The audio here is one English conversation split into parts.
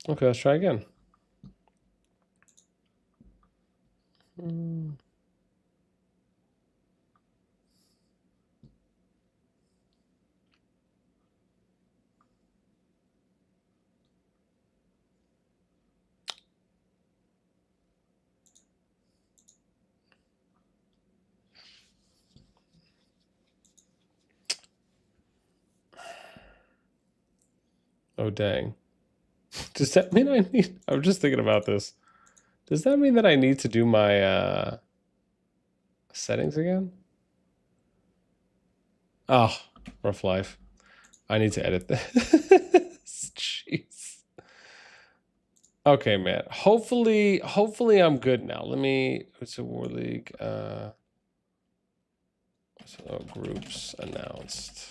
Okay, let's try again. Oh, dang. Does that mean I need... I'm just thinking about this. Does that mean that I need to do my settings again? Oh, rough life. I need to edit this. Jeez. Okay, man. Hopefully I'm good now. Let me... It's a War League. So groups announced.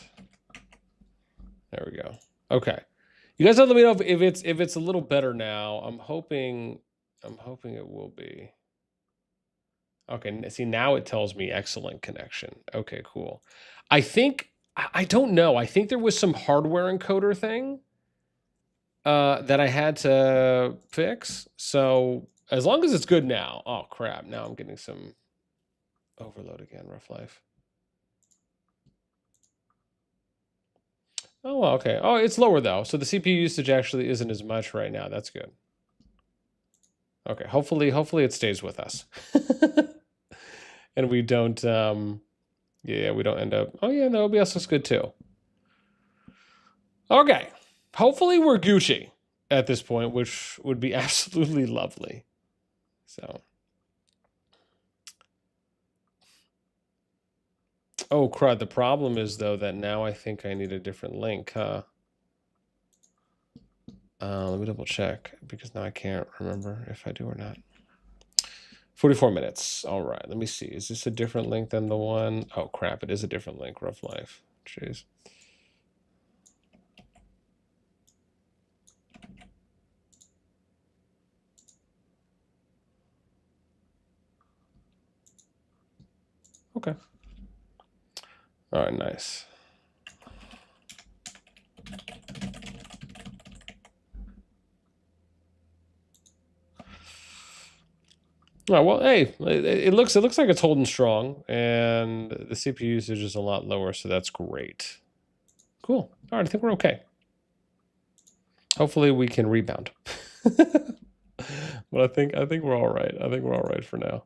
There we go. Okay. You guys let me know if it's a little better now. I'm hoping it will be. Okay, see now it tells me excellent connection. Okay, cool. I think I don't know. I think there was some hardware encoder thing that I had to fix. So as long as it's good now. Oh crap! Now I'm getting some overload again. Rough life. Oh, okay. Oh, it's lower though. So the CPU usage actually isn't as much right now. That's good. Okay, hopefully it stays with us. And we don't yeah, we don't end up... Oh yeah, the OBS looks good too. Okay. Hopefully we're Gucci at this point, which would be absolutely lovely. So oh crud, the problem is though that now I think I need a different link, huh? Let me double check because now I can't remember if I do or not. 44 minutes. All right, let me see. Is this a different link than the one? Oh crap, it is a different link. Rough life. Jeez. Okay. All right, nice. Oh, well, hey, it looks like it's holding strong, and the CPU usage is a lot lower, so that's great. Cool. All right, I think we're okay. Hopefully, we can rebound. But I think we're all right. I think we're all right for now.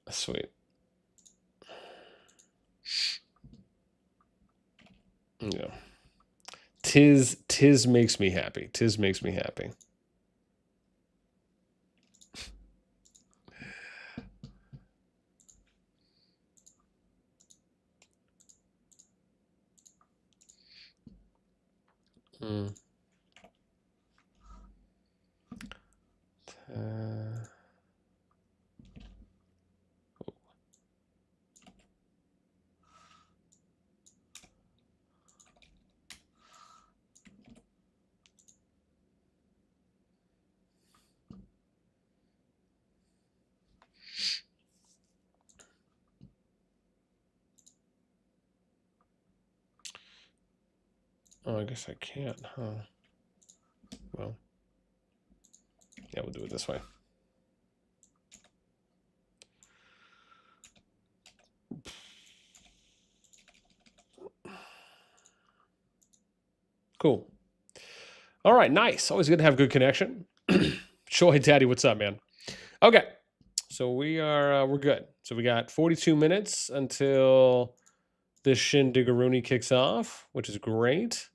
Sweet. Yeah. Tis makes me happy. Tis makes me happy. Mm. Oh, I guess I can't, huh? Well, yeah, we'll do it this way. Cool. All right, nice. Always good to have good connection. Shoei Daddy, what's up, man? Okay, so we're good. So we got 42 minutes until this Shindigaruni kicks off, which is great.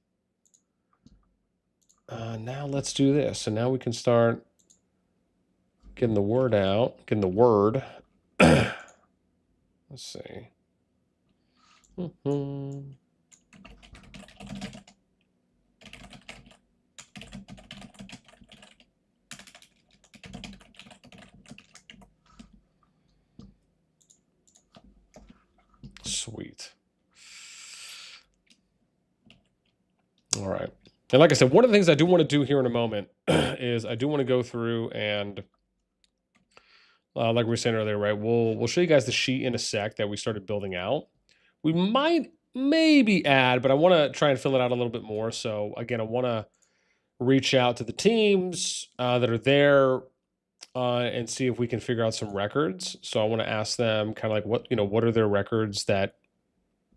Now let's do this. So now we can start getting the word out, getting the word. Let's see. Sweet. All right. And like I said, one of the things I do want to do here in a moment is I do want to go through and like we were saying earlier, right? We'll show you guys the sheet in a sec that we started building out. We might maybe add, but I want to try and fill it out a little bit more. So again, I want to reach out to the teams that are there and see if we can figure out some records. So I want to ask them kind of like what are their records that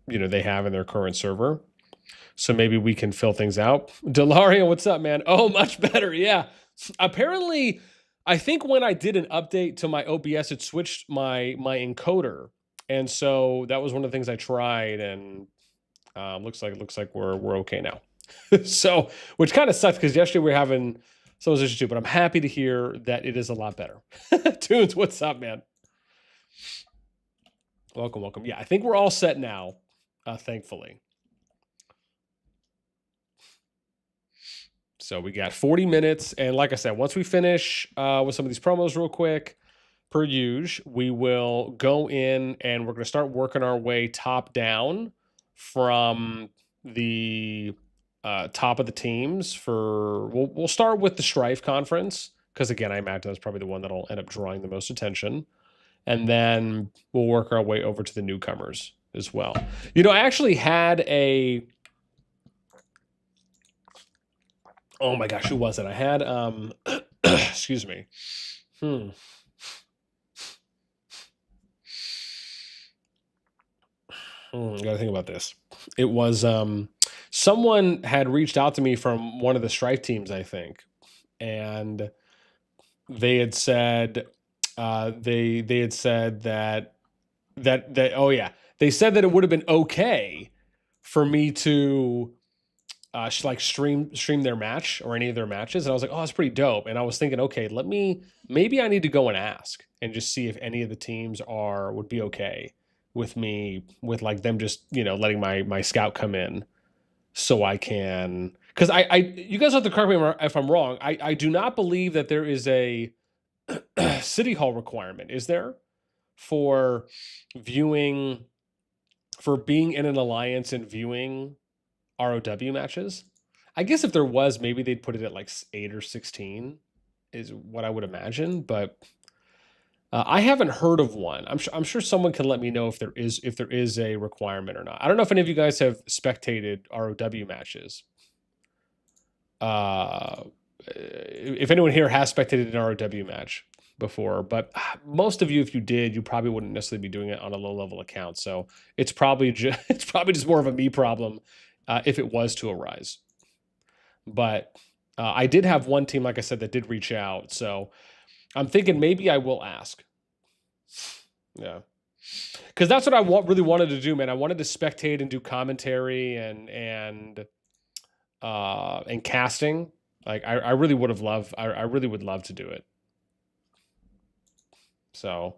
they have in their current server. So maybe we can fill things out. Delario, what's up, man? Oh, much better. Yeah. Apparently, I think when I did an update to my OBS, it switched my encoder. And so that was one of the things I tried, and looks like we're okay now. So, which kind of sucks because yesterday we were having some of those issues too, but I'm happy to hear that it is a lot better. Tunes, what's up, man? Welcome, welcome. Yeah, I think we're all set now, thankfully. So we got 40 minutes. And like I said, once we finish with some of these promos real quick, per usual, we will go in and we're going to start working our way top down from the top of the teams we'll start with the Strife conference. Because again, I imagine that's probably the one that'll end up drawing the most attention. And then we'll work our way over to the newcomers as well. I actually had oh my gosh, who was it? I had, excuse me. Gotta think about this. It was, someone had reached out to me from one of the Strife teams, I think. And they had said, they had said that, oh yeah, they said that it would have been okay for me to, like stream their match or any of their matches. And I was like, oh, that's pretty dope. And I was thinking, okay, maybe I need to go and ask and just see if any of the teams would be okay with me, with like them just, letting my scout come in so I can, because you guys have to correct me if I'm wrong. I do not believe that there is a City Hall requirement, is there, for being in an alliance and viewing ROW matches? I guess if there was, maybe they'd put it at like 8 or 16 is what I would imagine, but I haven't heard of one. I'm sure someone can let me know if there is a requirement or not. I don't know if any of you guys have spectated ROW matches. If anyone here has spectated an ROW match before, but most of you, if you did, you probably wouldn't necessarily be doing it on a low-level account. So it's probably just more of a me problem if it was to arise. But I did have one team, like I said, that did reach out. So I'm thinking maybe I will ask. Yeah. Because that's what I really wanted to do, man. I wanted to spectate and do commentary and casting. Like I really would have loved. I really would love to do it. So,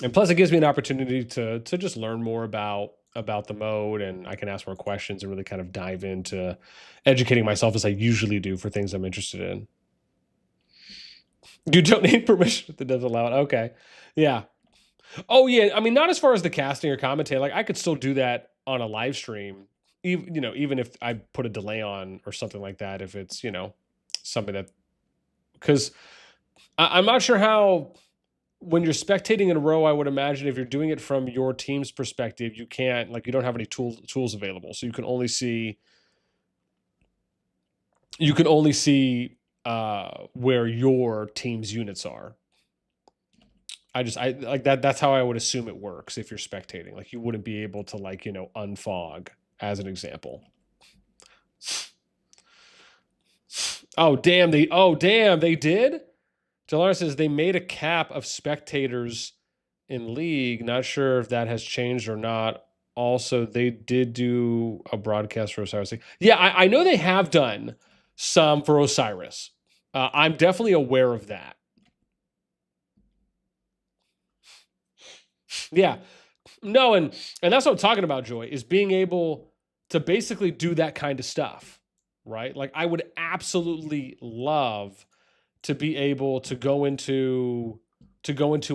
and plus it gives me an opportunity to just learn more about the mode, and I can ask more questions and really kind of dive into educating myself as I usually do for things I'm interested in. You don't need permission if it doesn't allow it. Okay. Yeah. Oh yeah. I mean, not as far as the casting or commentating. Like I could still do that on a live stream, even if I put a delay on or something like that, if it's, something that, because I'm not sure how, when you're spectating in a row, I would imagine if you're doing it from your team's perspective, you can't, like, you don't have any tools available. So you can only see where your team's units are. I like that. That's how I would assume it works. If you're spectating, like you wouldn't be able to unfog, as an example. Oh, damn. They did? Delara says they made a cap of spectators in League. Not sure if that has changed or not. Also, they did do a broadcast for Osiris. Yeah, I know they have done some for Osiris. I'm definitely aware of that. Yeah. No, and that's what I'm talking about, Joy, is being able to basically do that kind of stuff, right? Like I would absolutely love to be able to go into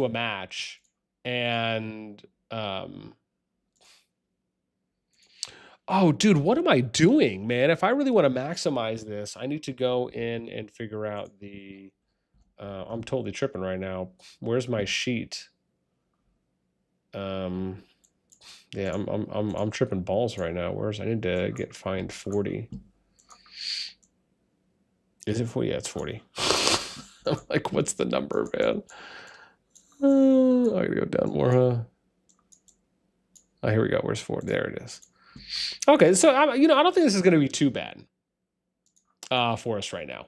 a match and oh dude, what am I doing, man? If I really want to maximize this, I need to go in and figure out the I'm totally tripping right now. Where's my sheet? Yeah, I'm tripping balls right now. I need to get fined 40. Is it 40? Yeah, it's 40. I'm like, what's the number, man? I gotta go down more, huh? Oh, here we go. Where's 40? There it is. Okay, so I don't think this is gonna be too bad for us right now.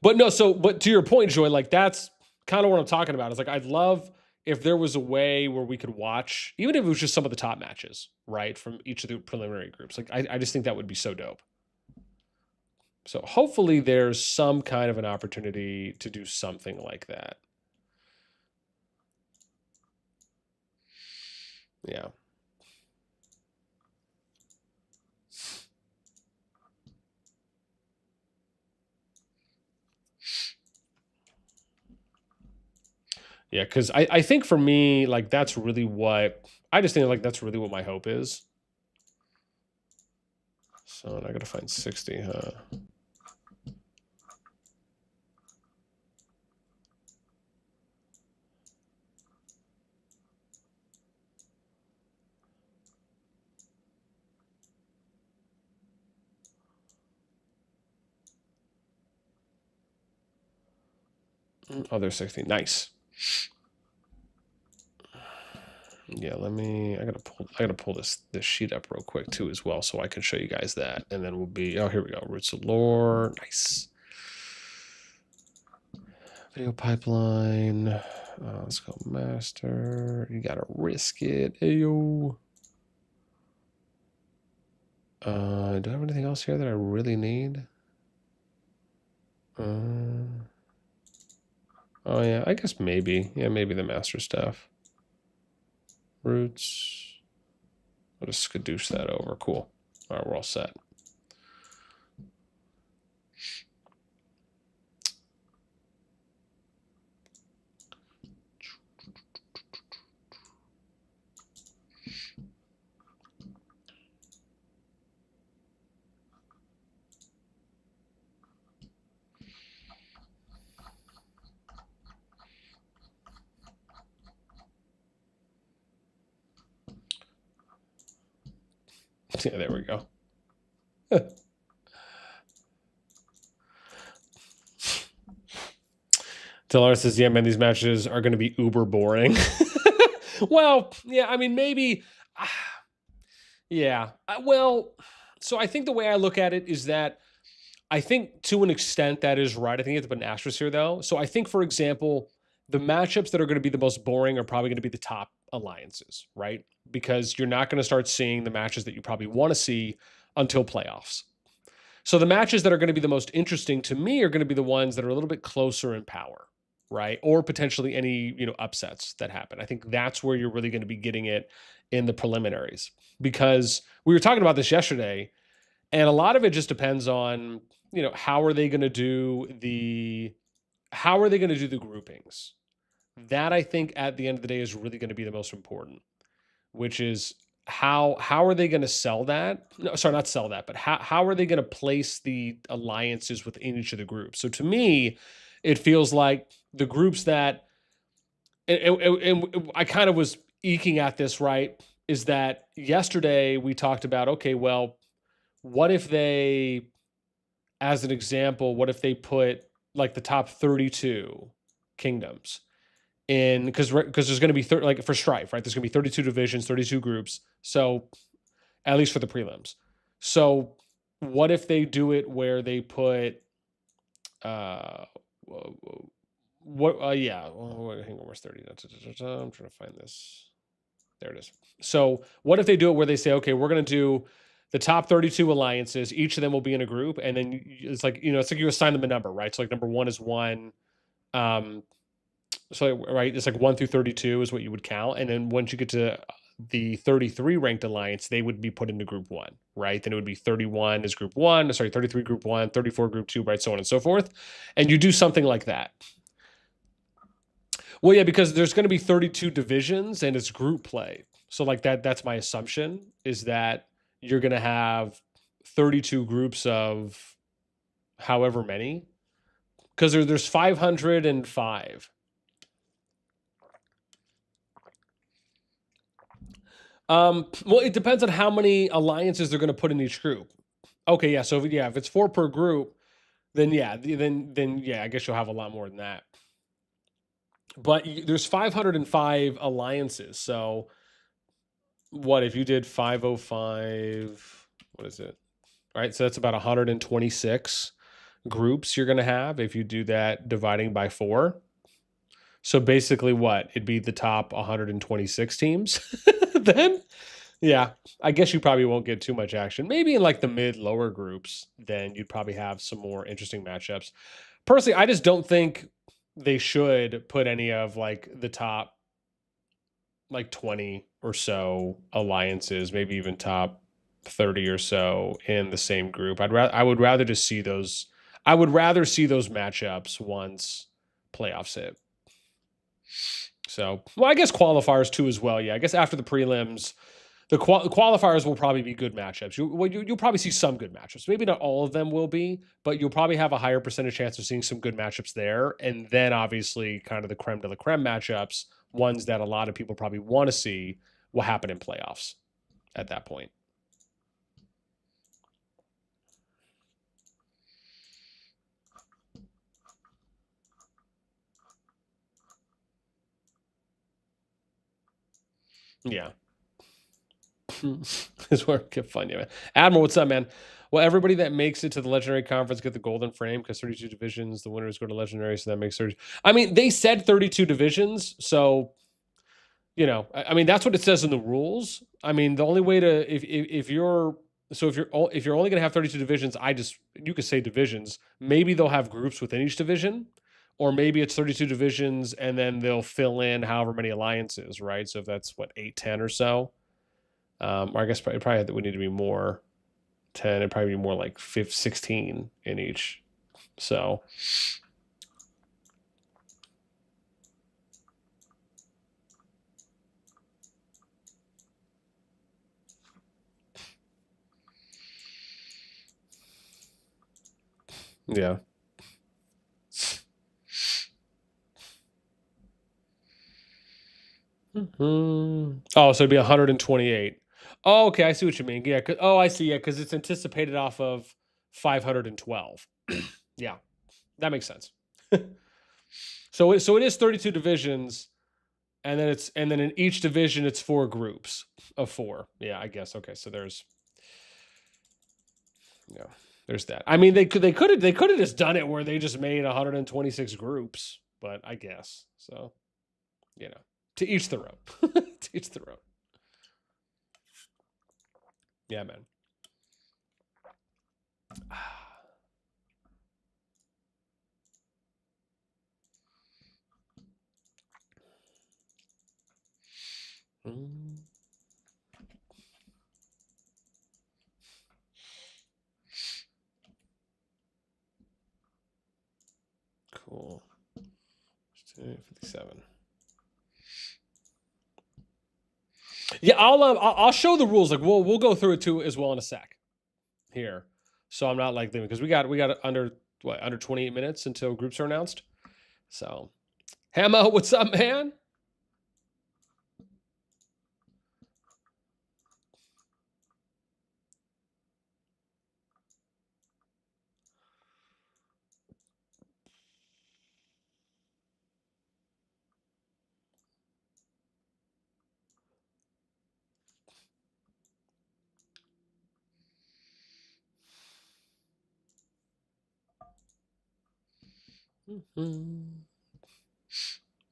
But no, but to your point, Joy, like that's kind of what I'm talking about. It's like I'd love if there was a way where we could watch, even if it was just some of the top matches, right, from each of the preliminary groups. Like I just think that would be so dope. So hopefully there's some kind of an opportunity to do something like that. Yeah. Yeah, because I think for me, like that's really what I just think like that's really what my hope is. So I gotta find 60, huh? Oh, there's 60. Nice. Yeah, I gotta pull this sheet up real quick too as well, so I can show you guys that, and then we'll be. Oh, here we go. Roots of lore. Nice. Video pipeline. Let's go master. You gotta risk it. Ayo. Do I have anything else here that I really need? Oh yeah, I guess maybe. Yeah, maybe the master stuff. Roots. I'll just skadoosh that over. Cool. All right, we're all set. Yeah, there we go. Talar says, yeah, man, these matches are going to be uber boring. Well, yeah, I mean, maybe. Yeah. Well, so I think the way I look at it is that I think to an extent that is right. I think you have to put an asterisk here, though. So I think, for example, the matchups that are going to be the most boring are probably going to be the top alliances, right? Because you're not going to start seeing the matches that you probably want to see until playoffs. So the matches that are going to be the most interesting to me are going to be the ones that are a little bit closer in power, right? Or potentially any, upsets that happen. I think that's where you're really going to be getting it in the preliminaries, because we were talking about this yesterday, and a lot of it just depends on, how are they going to do the groupings? That I think at the end of the day is really going to be the most important, which is how are they going to sell that? No, sorry, not sell that, but how are they going to place the alliances within each of the groups? So to me, it feels like the groups that, and I kind of was eking at this, right? Is that yesterday we talked about, okay, well, what if they, as an example, what if they put like the top 32 kingdoms in, because there's going to be like for Strife, right? There's going to be 32 divisions, 32 groups. So at least for the prelims. So what if they do it where they put yeah, hang on, where's 30? I'm trying to find this. There it is. So what if they do it where they say, okay, we're going to do the top 32 alliances, each of them will be in a group, and then it's like, it's like you assign them a number, right? So like number 1 is 1. So right, it's like 1 through 32 is what you would count, and then once you get to the 33 ranked alliance, they would be put into group 1, right? Then it would be 31 is group 1, 33 group 1, 34 group 2, right, so on and so forth. And you do something like that. Well, yeah, because there's going to be 32 divisions and it's group play. So like that's my assumption, is that you're going to have 32 groups of however many, because there's 505. Well, it depends on how many alliances they're going to put in each group. Okay, yeah. So if it's 4 per group, then yeah, I guess you'll have a lot more than that. But there's 505 alliances. So what if you did 505? What is it? All right, so that's about 126 groups you're going to have if you do that dividing by 4. So basically, what? It'd be the top 126 teams. Then, yeah, I guess you probably won't get too much action. Maybe in like the lower groups, then you'd probably have some more interesting matchups. Personally, I just don't think they should put any of like the top like 20 or so alliances, maybe even top 30 or so in the same group. I would rather just see those. I would rather see those matchups once playoffs hit. So, well, I guess qualifiers too as well. Yeah, I guess after the prelims, the qualifiers will probably be good matchups. You'll probably see some good matchups. Maybe not all of them will be, but you'll probably have a higher percentage chance of seeing some good matchups there. And then obviously kind of the creme de la creme matchups, ones that a lot of people probably want to see, will happen in playoffs at that point. Yeah. Is where it get fun, yeah, man. Admiral, what's up, man? Well, everybody that makes it to the Legendary Conference get the golden frame because 32 divisions, the winners go to Legendary, so that makes 30. I mean, they said 32 divisions, so you know, I mean, that's what it says in the rules. I mean, the only way to if you're only going to have 32 divisions, you could say divisions. Maybe they'll have groups within each division, or maybe it's 32 divisions and then they'll fill in however many alliances, right? So if that's what 8, 10 or so. Or I guess probably would need to be more 10. It'd probably be more like 16 in each. So yeah. Oh, so it'd be 128. Oh, okay, I see what you mean. Yeah. I see. Yeah, because it's anticipated off of 512. Yeah, that makes sense. So it is 32 divisions, and then in each division it's 4 groups of 4. Yeah, I guess. Okay, so there's that. I mean, they could have just done it where they just made 126 groups, but I guess so. You know, to each their own. To each their own. Yeah, man. Cool. 57. Yeah, I'll show the rules. Like we'll go through it too as well in a sec. Here, so I'm not like them because we got under 28 minutes until groups are announced. So, Hammo, what's up, man?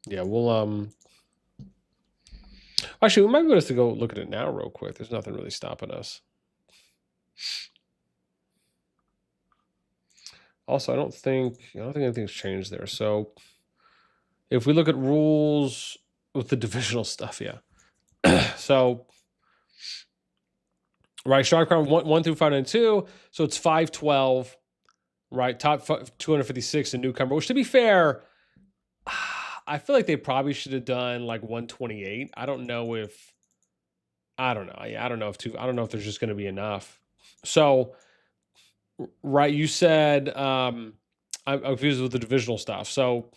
Yeah, we'll actually we might be able to go look at it now real quick. There's nothing really stopping us. Also, I don't think anything's changed there. So if we look at rules with the divisional stuff, yeah. So right, Shark Crown 1 through 592. So it's 512. Right, top 256 in newcomer. Which, to be fair, I feel like they probably should have done like 128. I don't know if. I don't know. Yeah, I don't know if there's just going to be enough. So, right, you said I'm confused with the divisional stuff. So,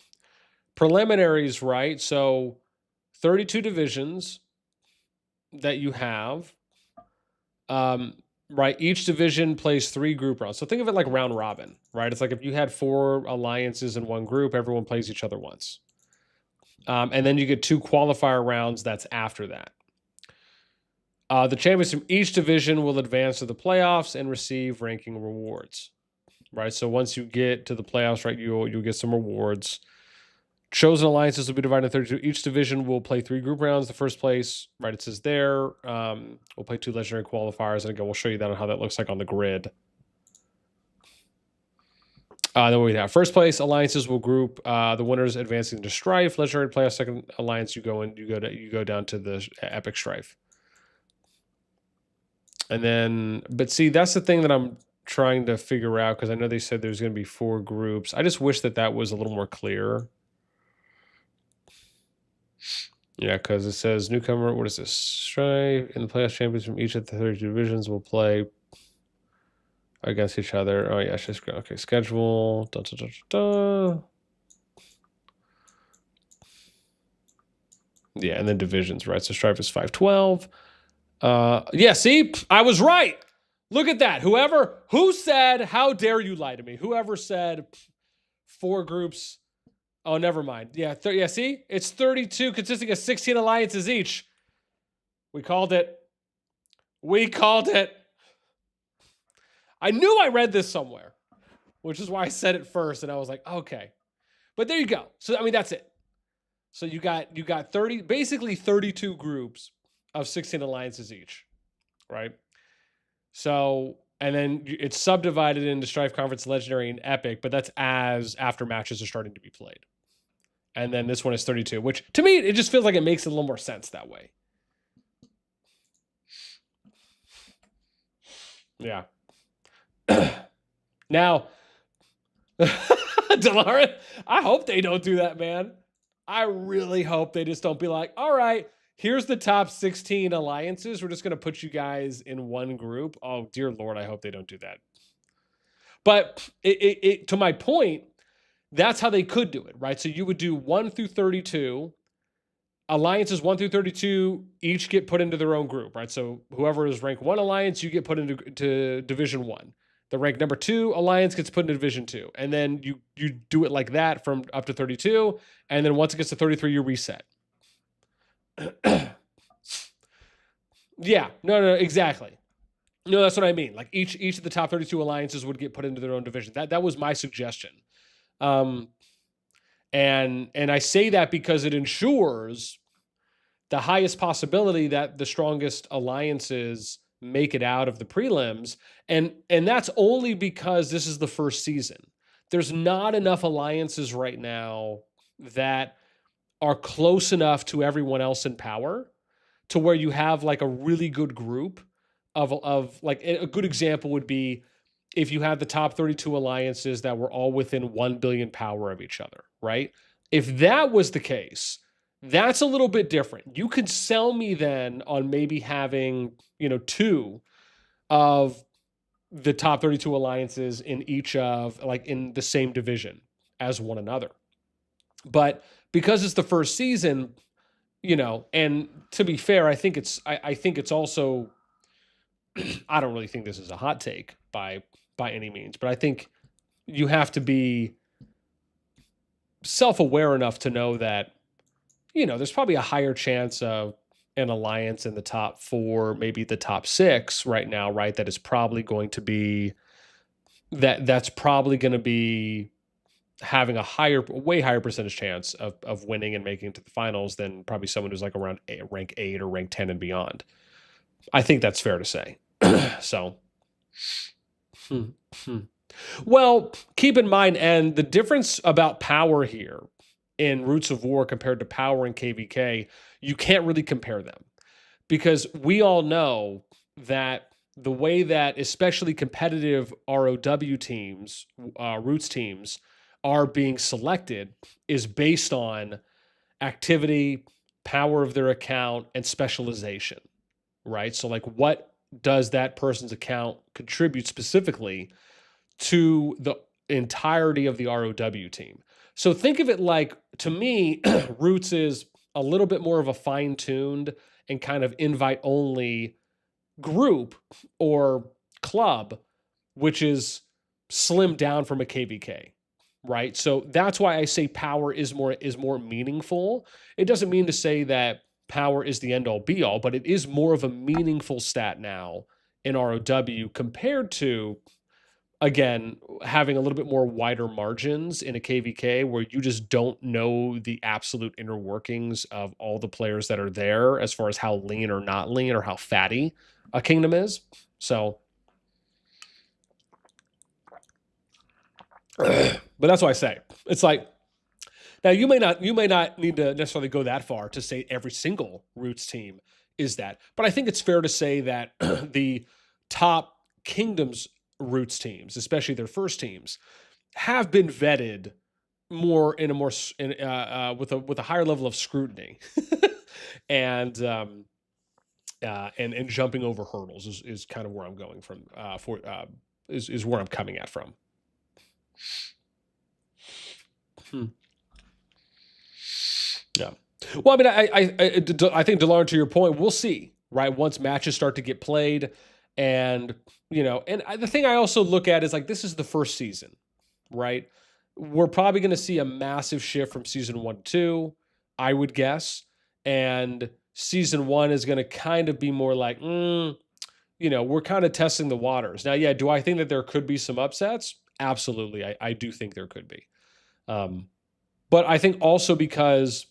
preliminaries, right? So, 32 divisions. that you have, right, each division plays 3 group rounds. So think of it like round robin, right? It's like if you had 4 alliances in one group, everyone plays each other once. And then you get 2 qualifier rounds that's after that. The champions from each division will advance to the playoffs and receive ranking rewards, right? So once you get to the playoffs, right, you'll get some rewards. Chosen alliances will be divided into 32. Each division will play 3 group rounds. The first place, right, it says there, we'll play 2 legendary qualifiers. And again, we'll show you that on how that looks like on the grid. Then we have first place alliances will group the winners advancing to Strife. Legendary playoff second alliance, you go down to the Epic Strife. And then, but see, that's the thing that I'm trying to figure out, because I know they said there's going to be 4 groups. I just wish that was a little more clear. Yeah, because it says newcomer, what is this? Strife in the playoff champions from each of the 32 divisions will play against each other. Oh yeah, it's just okay. Schedule. Da, da, da, da. Yeah, and then divisions, right? So Strife is 512. Yeah, see, I was right. Look at that. Who said, how dare you lie to me? Whoever said 4 groups. Oh, never mind. Yeah, yeah, see? It's 32 consisting of 16 alliances each. We called it. We called it. I knew I read this somewhere, which is why I said it first, and I was like, okay. But there you go. So, I mean, that's it. So you got basically 32 groups of 16 alliances each, right? So, and then it's subdivided into Strife, Conference, Legendary, and Epic, but that's as after matches are starting to be played. And then this one is 32, which to me, it just feels like it makes a little more sense that way. Yeah. Now, Delara, I hope they don't do that, man. I really hope they just don't be like, all right, here's the top 16 alliances. We're just going to put you guys in one group. Oh, dear Lord, I hope they don't do that. But to my point, that's how they could do it, right? So you would do 1 through 32. Alliances 1 through 32 each get put into their own group, right? So whoever is rank 1 alliance, you get put into Division 1. The rank number 2 alliance gets put into Division 2. And then you do it like that from up to 32. And then once it gets to 33, you reset. Yeah, no, exactly. No, that's what I mean. Like each of the top 32 alliances would get put into their own division. That was my suggestion. And I say that because it ensures the highest possibility that the strongest alliances make it out of the prelims. And that's only because this is the first season. There's not enough alliances right now that are close enough to everyone else in power to where you have like a really good group of like a good example would be if you had the top 32 alliances that were all within 1 billion power of each other, right? If that was the case, that's a little bit different. You could sell me then on maybe having, 2 of the top 32 alliances in each of like in the same division as one another. But because it's the first season, and to be fair, I think it's also I don't really think this is a hot take by any means, but I think you have to be self-aware enough to know that, there's probably a higher chance of an alliance in the top 4, maybe the top 6 right now, right? That is probably going to be that's probably going to be having a way higher percentage chance of winning and making it to the finals than probably someone who's like around rank 8 or rank 10 and beyond. I think that's fair to say. So, well, keep in mind, and the difference about power here in Roots of War compared to power in KVK, you can't really compare them because we all know that the way that especially competitive ROW teams, Roots teams, are being selected is based on activity, power of their account, and specialization, right? So like what does that person's account contribute specifically to the entirety of the ROW team? So think of it like, to me, Roots is a little bit more of a fine-tuned and kind of invite only group or club, which is slimmed down from a KVK, right? So that's why I say power is more meaningful. It doesn't mean to say that power is the end all be all, but it is more of a meaningful stat now in ROW compared to, again, having a little bit more wider margins in a KVK where you just don't know the absolute inner workings of all the players that are there as far as how lean or not lean or how fatty a kingdom is. So, but that's what I say. It's like, now you may not need to necessarily go that far to say every single Roots team is that, but I think it's fair to say that the top Kingdoms Roots teams, especially their first teams, have been vetted more in a more with a higher level of scrutiny, and jumping over hurdles is kind of where I'm going from. Is where I'm coming at from. Yeah. Well, I mean, I think, DeLauren, to your point, we'll see, right? Once matches start to get played, and the thing I also look at is like, this is the first season, right? We're probably going to see a massive shift from season 1 to 2, I would guess, and season 1 is going to kind of be more like, we're kind of testing the waters. Now, yeah, do I think that there could be some upsets? Absolutely, I do think there could be, but I think also because,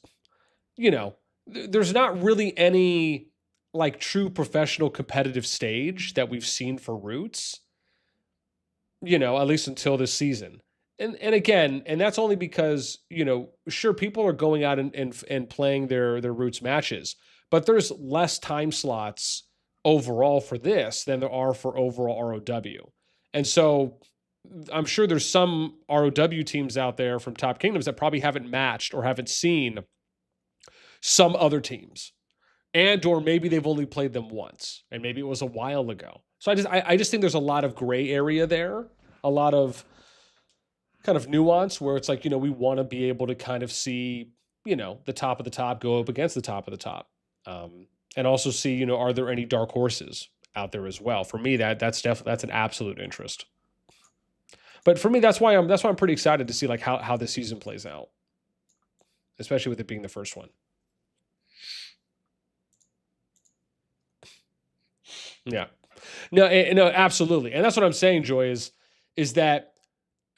there's not really any like true professional competitive stage that we've seen for Roots, at least until this season. And again, and that's only because, sure, people are going out and playing their Roots matches, but there's less time slots overall for this than there are for overall ROW. And so I'm sure there's some ROW teams out there from top kingdoms that probably haven't matched or haven't seen some other teams, and or maybe they've only played them once, and maybe it was a while ago. So I just think there's a lot of gray area there, a lot of kind of nuance where it's like, we want to be able to kind of see, the top of the top go up against the top of the top, and also see, are there any dark horses out there as well? For me, that's an absolute interest. But for me, that's why I'm pretty excited to see like how this season plays out, especially with it being the first one. Yeah, no, absolutely, and that's what I'm saying, Joy, is that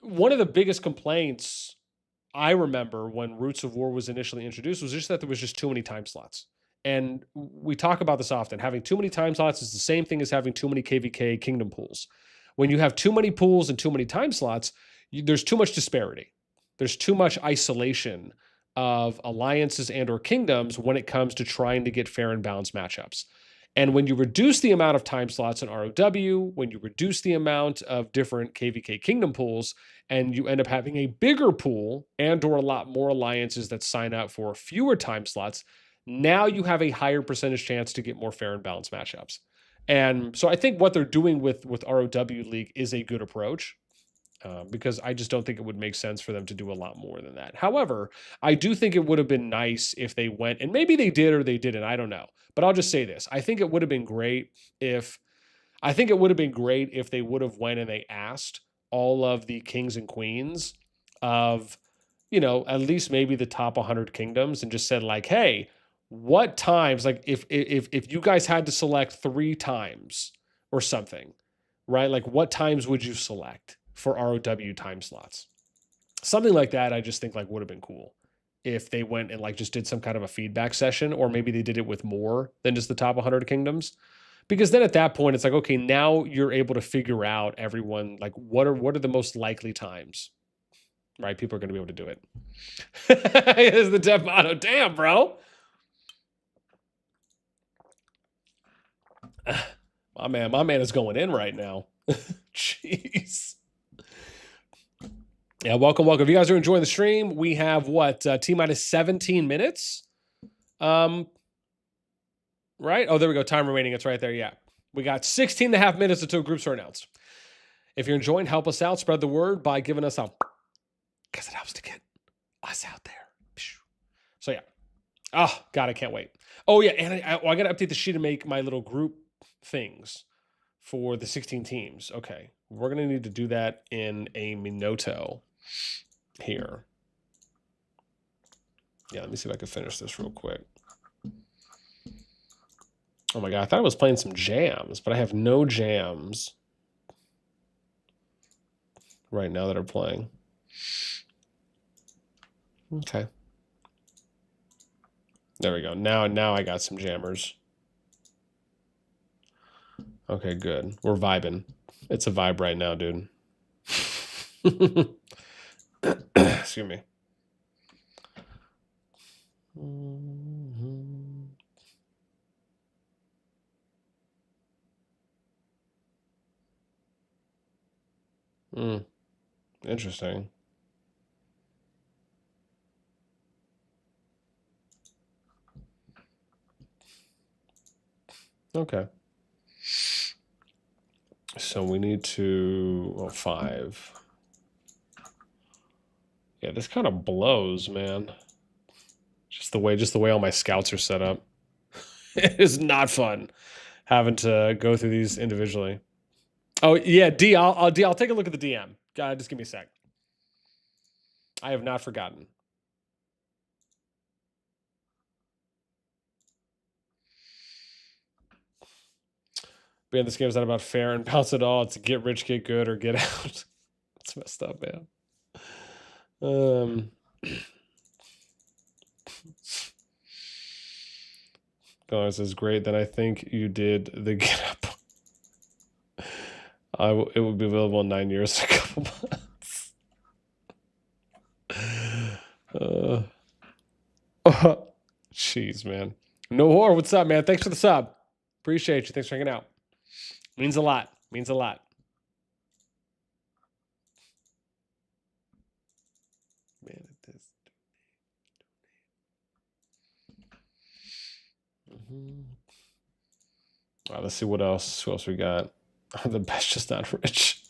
one of the biggest complaints I remember when Roots of War was initially introduced was just that there was just too many time slots. And we talk about this often. Having too many time slots is the same thing as having too many KVK kingdom pools. When you have too many pools and too many time slots, there's too much disparity. There's too much isolation of alliances and or kingdoms when it comes to trying to get fair and balanced matchups. And when you reduce the amount of time slots in ROW, when you reduce the amount of different KVK kingdom pools, and you end up having a bigger pool and or a lot more alliances that sign up for fewer time slots, now you have a higher percentage chance to get more fair and balanced matchups. And so I think what they're doing with ROW League is a good approach, because I just don't think it would make sense for them to do a lot more than that. However, I do think it would have been nice if they went, and maybe they did or they didn't, I don't know. But I'll just say this. I think it would have been great if they would have went and they asked all of the kings and queens of, at least maybe the top 100 kingdoms, and just said like, hey, what times, like if you guys had to select 3 times or something, right? Like what times would you select for ROW time slots? Something like that, I just think like would have been cool if they went and like just did some kind of a feedback session, or maybe they did it with more than just the top 100 kingdoms. Because then at that point, it's like, okay, now you're able to figure out everyone, like what are the most likely times, right? People are going to be able to do it. Is the dev motto. Damn, bro. My man is going in right now. Jeez. Yeah, welcome. If you guys are enjoying the stream, we have what, T-minus 17 minutes? Right? Oh, there we go. Time remaining. It's right there. Yeah. We got 16 and a half minutes until groups are announced. If you're enjoying, help us out. Spread the word by giving us a, because it helps to get us out there. So yeah. Oh, God, I can't wait. Oh yeah, and I got to update the sheet to make my little group things for the 16 teams. Okay, we're gonna need to do that in a Minuto here. Yeah, let me see if I can finish this real quick. Oh my god, I thought I was playing some jams, but I have no jams right now that are playing. Okay. There we go. Now I got some jammers. Okay, good. We're vibing. It's a vibe right now, dude. Excuse me. Interesting. Okay. So we need to, well, 5. Yeah, this kind of blows, man. Just the way all my scouts are set up. It is not fun having to go through these individually. Oh yeah, D, I'll take a look at the DM. Just give me a sec. I have not forgotten. Man, this game's not about fair and balance at all. It's get rich, get good, or get out. It's messed up, man. This is great. Then I think you did the get up. It will be available in 9 years, a couple months. Jeez, man. No Whore, what's up, man? Thanks for the sub. Appreciate you. Thanks for hanging out. Means a lot. Means a lot. Man, it is. Let's see what else. Who else we got? The best, just not rich.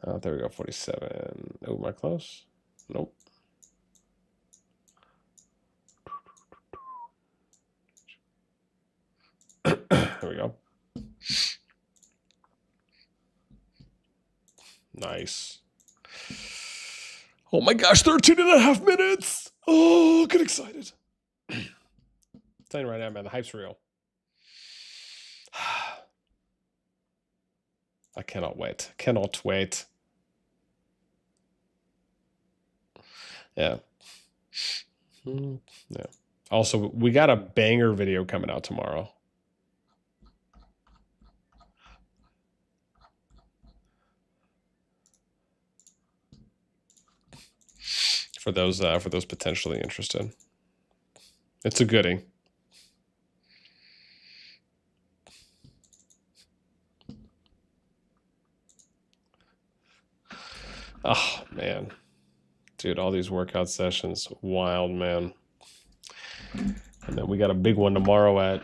Oh, there we go. 47. Oh, am I close? Nope. There we go. Nice. Oh my gosh, 13.5 minutes. Oh, get excited. I'm telling you right now, man, the hype's real. I cannot wait. Cannot wait. Yeah. Yeah. Also, we got a banger video coming out tomorrow. For those potentially interested. It's a goodie. Oh man. Dude, all these workout sessions, wild, man. And then we got a big one tomorrow at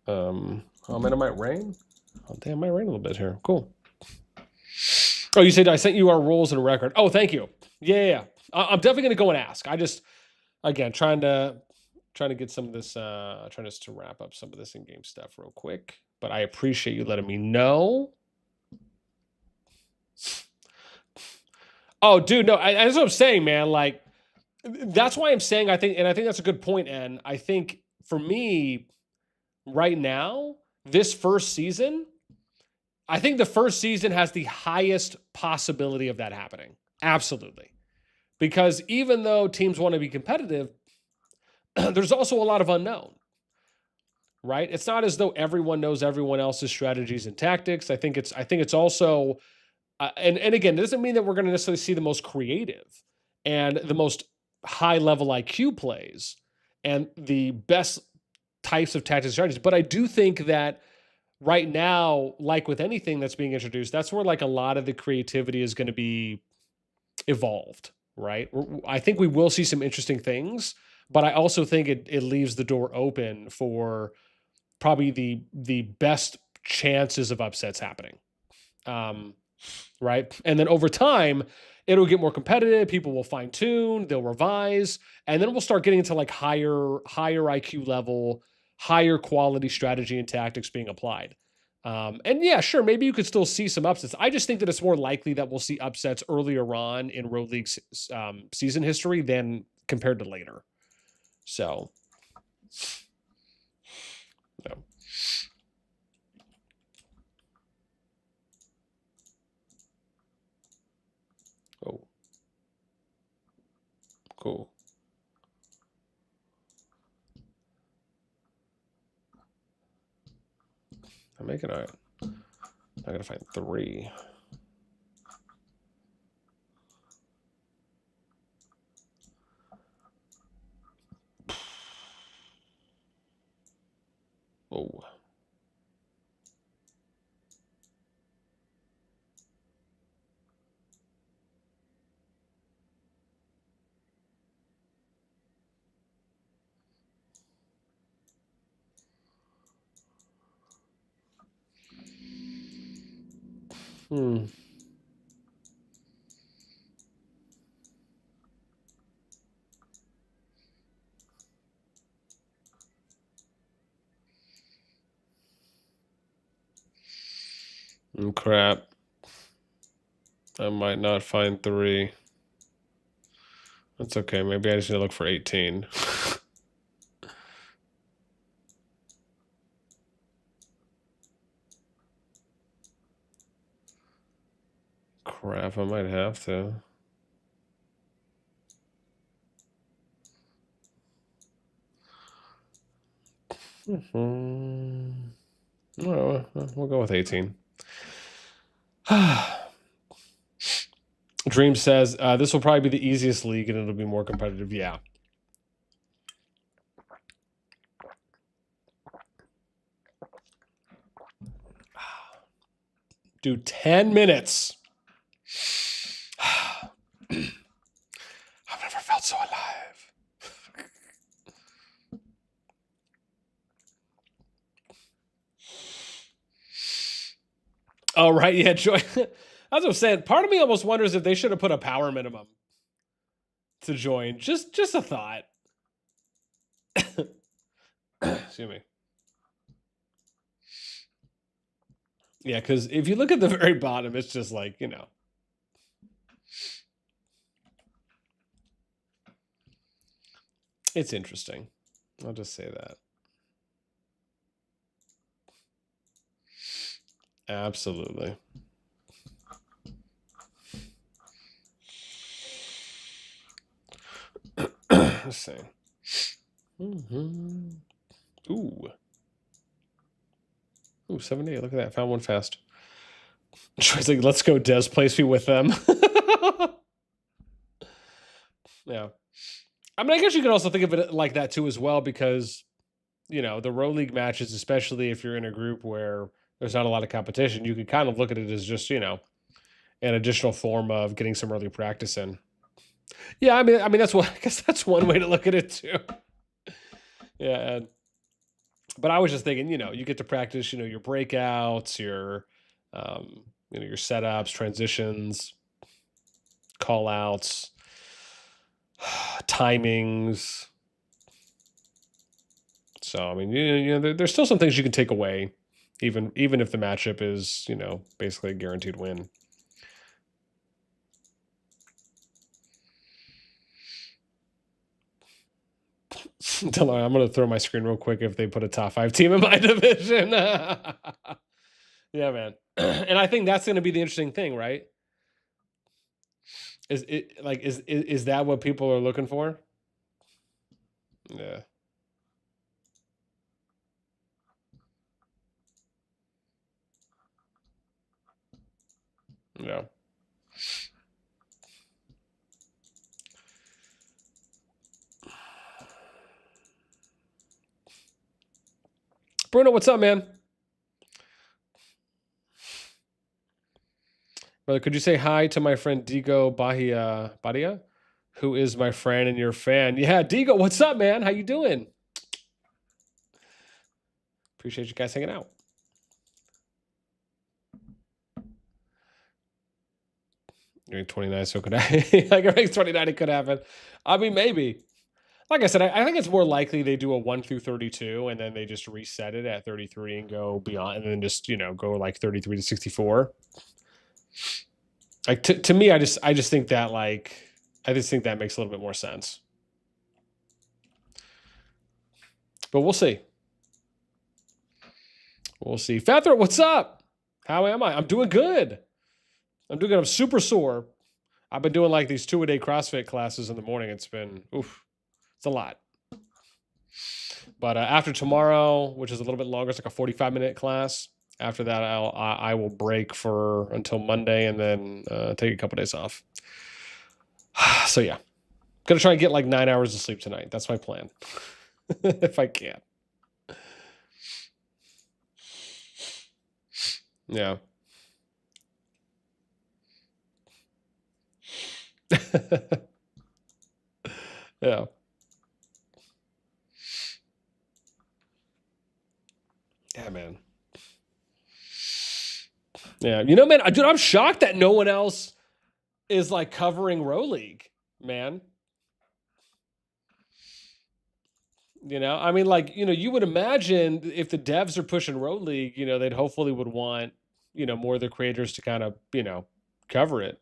oh man, it might rain. Oh damn, it might rain a little bit here. Cool. Oh, you said I sent you our rules and record. Oh, thank you. Yeah. I'm definitely gonna go and ask. I just, again, trying to get some of this, trying just to wrap up some of this in-game stuff real quick. But I appreciate you letting me know. Oh, dude, no, that's what I'm saying, man. Like, that's why I'm saying I think that's a good point. And I think for me, right now, this first season, I think the first season has the highest possibility of that happening. Absolutely. Because even though teams want to be competitive, there's also a lot of unknown, right? It's not as though everyone knows everyone else's strategies and tactics. I think it's also, and again, it doesn't mean that we're going to necessarily see the most creative and the most high level IQ plays and the best types of tactics strategies. But I do think that right now, like with anything that's being introduced, that's where like a lot of the creativity is going to be evolved, right? I think we will see some interesting things, but I also think it leaves the door open for probably the best chances of upsets happening. Right? And then over time, it'll get more competitive. People will fine tune, they'll revise, and then we'll start getting into like higher IQ level, higher quality strategy and tactics being applied. And yeah, sure, maybe you could still see some upsets. I just think that it's more likely that we'll see upsets earlier on in Road League's season history than compared to later. So, no. Oh, cool. I'm making a. I gotta find 3. Oh. Crap. I might not find 3. That's okay. Maybe I just need to look for 18. Crap, I might have to. No, we'll go with 18. Dream says, this will probably be the easiest league and it'll be more competitive. Yeah. Dude, 10 minutes. I've never felt so alive. Oh, right. Yeah, Joy. That's what I'm saying. Part of me almost wonders if they should have put a power minimum to join. Just a thought. Excuse me. Yeah, because if you look at the very bottom, it's just like, you know. It's interesting. I'll just say that. Absolutely. Let's see. Ooh. Ooh, 78. Look at that. Found one fast. Troy's like, let's go Des place me with them. Yeah. I mean, I guess you could also think of it like that too as well, because, you know, the Road League matches, especially if you're in a group where there's not a lot of competition, you could kind of look at it as just, you know, an additional form of getting some early practice in. Yeah, I mean that's what I guess that's one way to look at it too. Yeah. But I was just thinking, you know, you get to practice, you know, your breakouts, your you know, your setups, transitions, call outs, timings. So I mean, you know, there's still some things you can take away, even if the matchup is, you know, basically a guaranteed win. I'm gonna throw my screen real quick if they put a top 5 team in my division. Yeah, man. And I think that's gonna be the interesting thing, right? Is it like is that what people are looking for? Yeah. Yeah. Bruno, what's up, man? Brother, could you say hi to my friend Digo Badia, who is my friend and your fan? Yeah, Digo, what's up, man? How you doing? Appreciate you guys hanging out. Rank 29, so could I? Like rank 29, it could happen. I mean, maybe. Like I said, I think it's more likely they do a 1 through 32 and then they just reset it at 33 and go beyond, and then just, you know, go like 33 to 64. Like to me, I just think that I just think that makes a little bit more sense. But we'll see. We'll see. Fathra, what's up? How am I? I'm doing good. I'm super sore. I've been doing like these 2-a-day CrossFit classes in the morning. It's been, oof, it's a lot. But after tomorrow, which is a little bit longer, it's like a 45-minute class. After that, I will break until Monday and then take a couple days off. So yeah, gonna try and get like 9 hours of sleep tonight. That's my plan, if I can. Yeah. Yeah. Yeah, man. Yeah, you know, man, dude, I'm shocked that no one else is like covering Row League, man. You know, I mean, like, you know, you would imagine if the devs are pushing Row League, you know, they'd hopefully would want, you know, more of the creators to kind of, you know, cover it.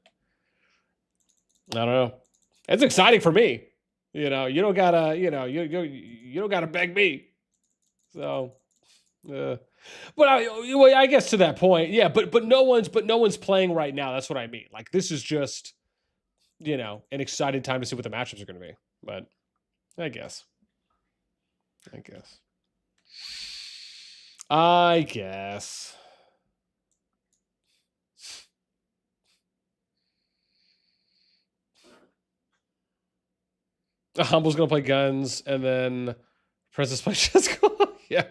I don't know. It's exciting for me. You know, you don't gotta, you know, you don't gotta beg me. So, but I guess to that point, yeah. But no one's playing right now. That's what I mean. Like this is just, you know, an exciting time to see what the matchups are going to be. But I guess. Humble's gonna play guns, and then Princess plays Chesco. Yeah,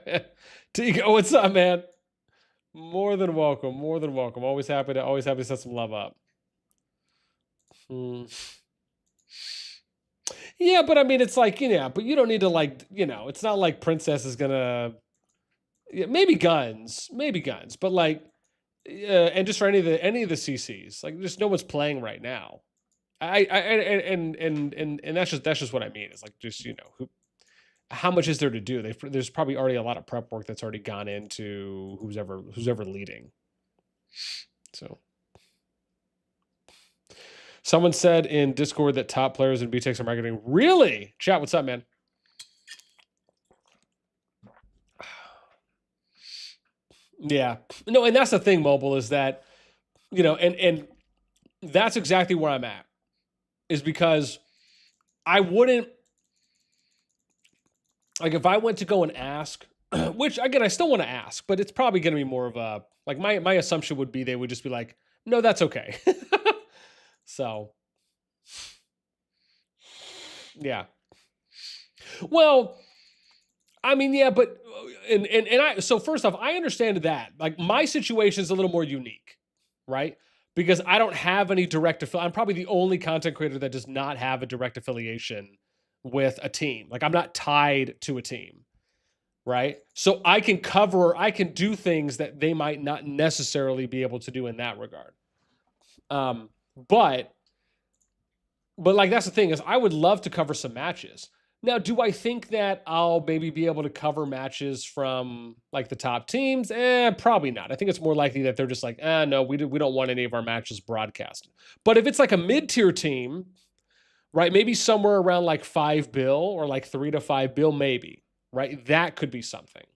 Tigo, what's up, man? More than welcome. More than welcome. Always happy to set some love up. Yeah, but I mean, it's like, you know, but you don't need to like, you know, it's not like Princess is gonna. Yeah, maybe guns, but like, and just for any of the CCs, like, just no one's playing right now. And that's just what I mean. It's like, just, you know, how much is there to do? There's probably already a lot of prep work that's already gone into who's ever leading. So, someone said in Discord that top players in BTX are marketing. Really? Chat, what's up, man? Yeah. No, and that's the thing, Mobile, is that, you know, and that's exactly where I'm at, is because I wouldn't, like, if I went to go and ask, which again, I still want to ask, but it's probably going to be more of a, like, my assumption would be they would just be like, no, that's okay. So, yeah. Well, I mean, yeah, but so first off, I understand that. Like, my situation is a little more unique, right? Because I don't have any direct I'm probably the only content creator that does not have a direct affiliation with a team. Like, I'm not tied to a team, right? So I can do things that they might not necessarily be able to do in that regard. But like, that's the thing, is I would love to cover some matches. Now, do I think that I'll maybe be able to cover matches from like the top teams? Probably not. I think it's more likely that they're just like, no, we don't want any of our matches broadcast. But if it's like a mid-tier team, right, maybe somewhere around like 5 bill or like 3 to 5 bill, maybe, right? That could be something.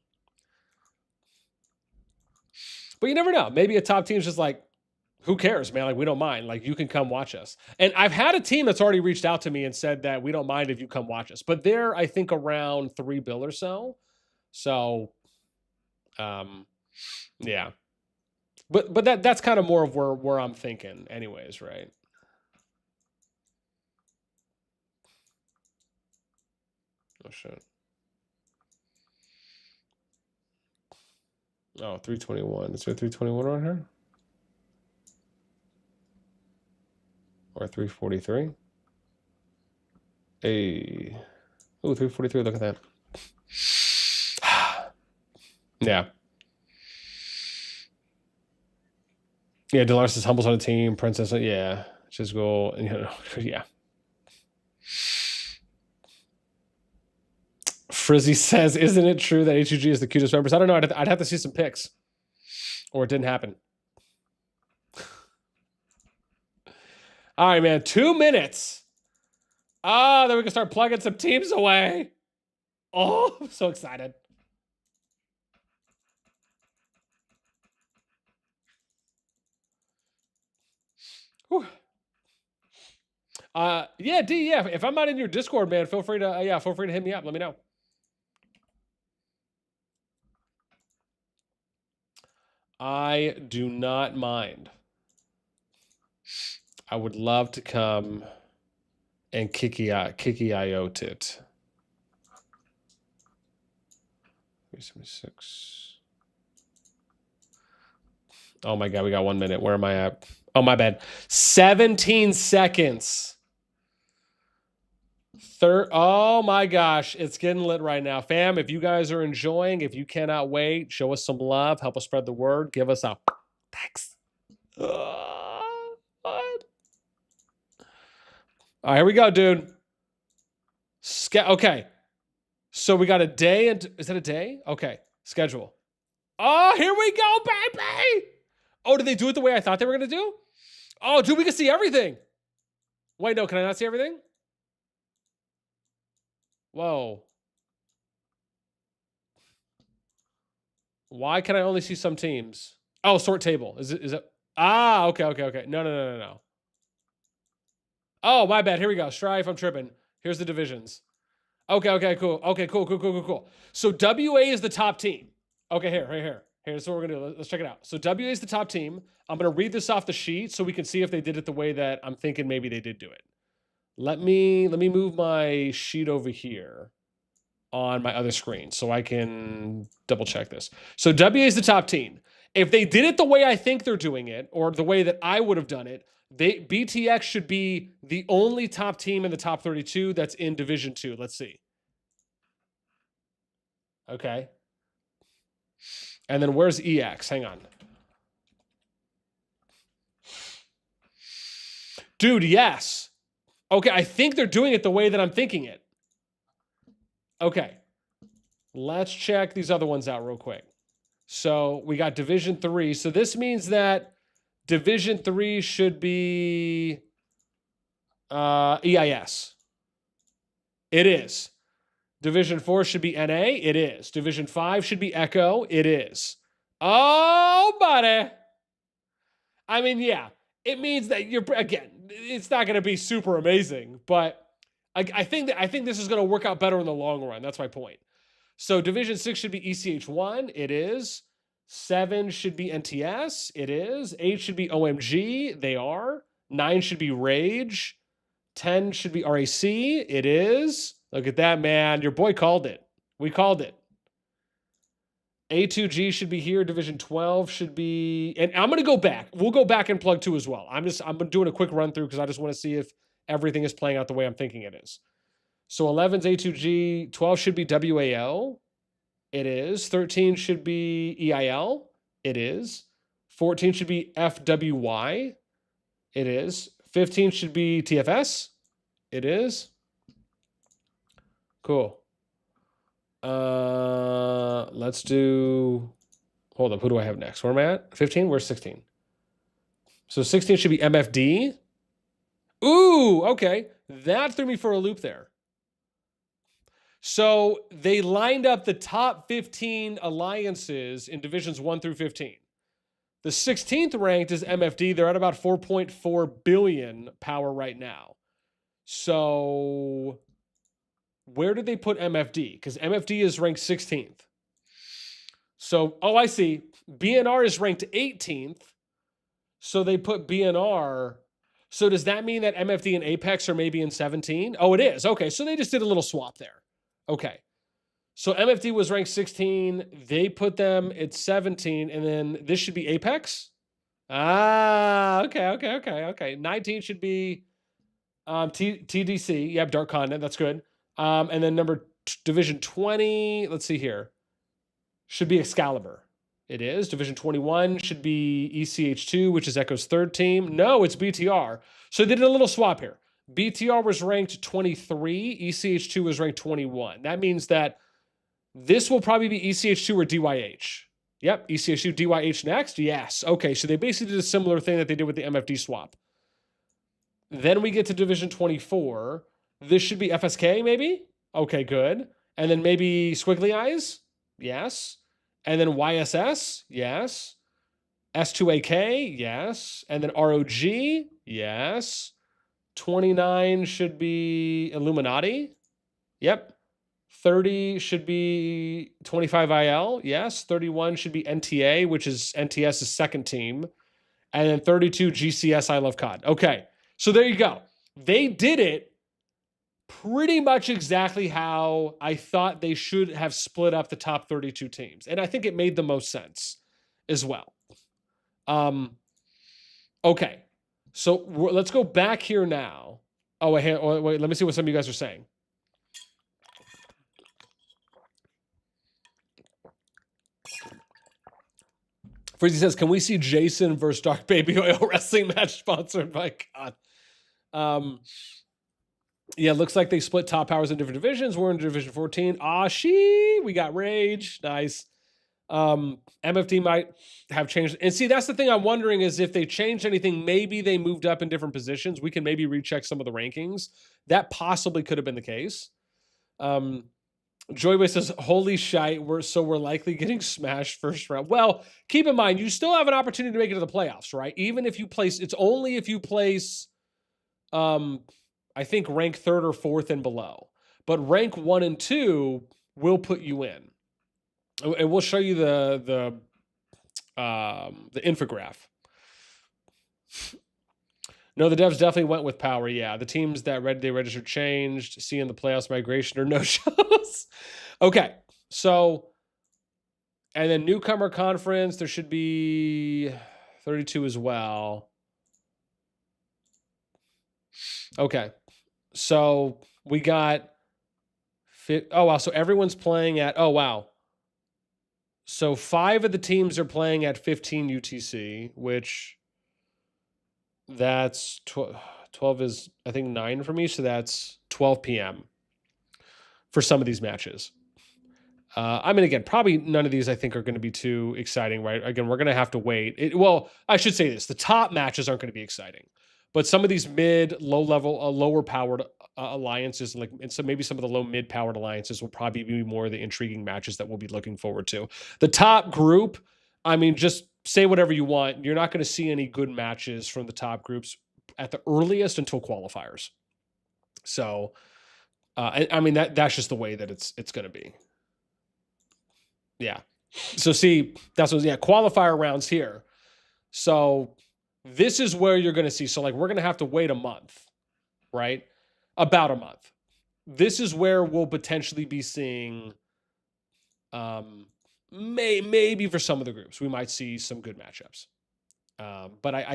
But you never know. Maybe a top team's just like, who cares, man? Like, we don't mind. Like, you can come watch us. And I've had a team that's already reached out to me and said that we don't mind if you come watch us. But they're, I think, around 3 bill or so. So, yeah. But that's kind of more of where I'm thinking, anyways, right? Oh shit. Oh, 321. Is there 321 on here? Or 343? Hey. Oh, 343. Look at that. Yeah. Yeah, Dolores is Humble's on a team. Princess, yeah. Just go, you know, yeah. Frizzy says, isn't it true that HUG is the cutest members? I don't know. I'd have to see some pics. Or it didn't happen. All right, man. 2 minutes. Ah, then we can start plugging some teams away. Oh, I'm so excited. Whew. Yeah, D, yeah. If I'm not in your Discord, man, feel free to hit me up. Let me know. I do not mind. I would love to come and kiki-iote it. 376. Oh my God, we got 1 minute. Where am I at? Oh, my bad. 17 seconds. Oh my gosh, it's getting lit right now. Fam, if you guys are enjoying, if you cannot wait, show us some love, help us spread the word, give us a thanks. What? All right, here we go, dude. Okay. So we got a day, and is that a day? Okay, schedule. Oh, here we go, baby. Oh, did they do it the way I thought they were going to do? Oh, dude, we can see everything. Wait, no, can I not see everything? Whoa. Why can I only see some teams? Oh, sort table. Is it? Ah, okay. No. Oh, my bad. Here we go. Strife, I'm tripping. Here's the divisions. Okay, cool. Okay, cool. So WA is the top team. Okay, here. Here's what we're gonna do. Let's check it out. So WA is the top team. I'm gonna read this off the sheet so we can see if they did it the way that I'm thinking maybe they did do it. Let me move my sheet over here on my other screen so I can double check this. So WA is the top team. If they did it the way I think they're doing it, or the way that I would have done it, BTX should be the only top team in the top 32 that's in Division 2. Let's see. Okay. And then where's EX? Hang on. Dude, yes. Okay, I think they're doing it the way that I'm thinking it. Okay. Let's check these other ones out real quick. So we got Division 3. So this means that Division 3 should be EIS. It is. Division 4 should be NA. It is. Division 5 should be Echo. It is. Oh, buddy. I mean, yeah. It means that it's not going to be super amazing, but I think this is going to work out better in the long run. That's my point. So Division 6 should be ECH1. It is. 7 should be NTS. It is. 8 should be OMG. They are. 9 should be Rage. 10 should be RAC. It is. Look at that, man. Your boy called it. We called it. A2G should be here. Division 12 should be... And I'm going to go back. We'll go back and plug 2 as well. I'm doing a quick run through because I just want to see if everything is playing out the way I'm thinking it is. So 11's A2G. 12 should be WAL. It is. 13 should be EIL. It is. 14 should be FWY. It is. 15 should be TFS. It is. Cool. Let's do... Hold up. Who do I have next? Where am I at? 15? Where's 16? So 16 should be MFD. Ooh, okay. That threw me for a loop there. So they lined up the top 15 alliances in divisions 1 through 15. The 16th ranked is MFD. They're at about 4.4 billion power right now. So where did they put MFD? Because MFD is ranked 16th. So, oh, I see. BNR is ranked 18th. So they put BNR. So does that mean that MFD and Apex are maybe in 17? Oh, it is. Okay, so they just did a little swap there. Okay. So MFD was ranked 16. They put them at 17. And then this should be Apex? Ah, okay. 19 should be TDC. Yep, Dark Continent. That's good. And then Division 20, let's see here, should be Excalibur. It is. Division 21 should be ECH2, which is Echo's third team. No, it's BTR. So they did a little swap here. BTR was ranked 23. ECH2 was ranked 21. That means that this will probably be ECH2 or DYH. Yep, ECH2, DYH next? Yes. Okay, so they basically did a similar thing that they did with the MFD swap. Then we get to Division 24. This should be FSK, maybe? Okay, good. And then maybe Squiggly Eyes? Yes. And then YSS? Yes. S2AK? Yes. And then ROG? Yes. 29 should be Illuminati? Yep. 30 should be 25 IL? Yes. 31 should be NTA, which is NTS's second team. And then 32 GCS I Love COD. Okay. So there you go. They did it pretty much exactly how I thought they should have split up the top 32 teams. And I think it made the most sense as well. Okay. So let's go back here now. Oh, wait, let me see what some of you guys are saying. Frizzy says, can we see Jason versus Dark Baby Oil wrestling match sponsored by God? Yeah, looks like they split top powers in different divisions. We're in Division 14. We got Rage. Nice. MFD might have changed. And see, that's the thing I'm wondering is if they changed anything, maybe they moved up in different positions. We can maybe recheck some of the rankings. That possibly could have been the case. Joyway says, holy shite, we're likely getting smashed first round. Well, keep in mind, you still have an opportunity to make it to the playoffs, right? Even if you place, it's only if you place, I think rank 3rd or 4th and below. But rank 1 and 2 will put you in. And we'll show you the infograph. No, the devs definitely went with power. Yeah, the teams that they registered changed. Seeing the playoffs migration or no shows. Okay, so and then newcomer conference there should be 32 as well. Okay, so we got oh wow, so everyone's playing at So 5 of the teams are playing at 15 UTC, which that's 12 is, I think, 9 for me. So that's 12 p.m. for some of these matches. I mean, again, probably none of these I think are going to be too exciting, right? Again, we're going to have to wait. Well, I should say this. The top matches aren't going to be exciting. But some of these low-level, lower-powered alliances, and so maybe some of the low-mid powered alliances will probably be more of the intriguing matches that we'll be looking forward to. The top group, I mean, just say whatever you want. You're not going to see any good matches from the top groups at the earliest until qualifiers. So, I mean, that's just the way that it's going to be. Yeah. So see, that's what, qualifier rounds here. So this is where you're going to see. So like, we're going to have to wait a month, right? About a month. This is where we'll potentially be seeing, maybe for some of the groups, we might see some good matchups. But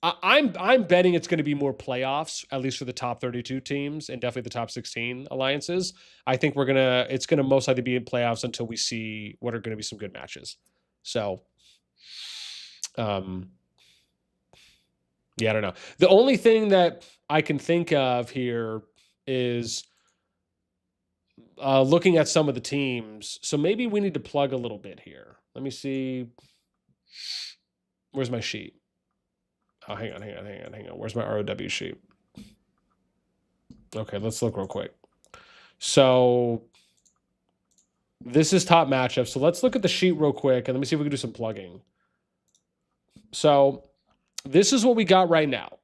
I'm betting it's going to be more playoffs, at least for the top 32 teams and definitely the top 16 alliances. I think it's going to most likely be in playoffs until we see what are going to be some good matches. So, yeah, I don't know. The only thing that I can think of here is looking at some of the teams. So maybe we need to plug a little bit here. Let me see. Where's my sheet? Oh, hang on. Where's my ROW sheet? Okay, let's look real quick. So this is top matchup. So let's look at the sheet real quick and let me see if we can do some plugging. So this is what we got right now.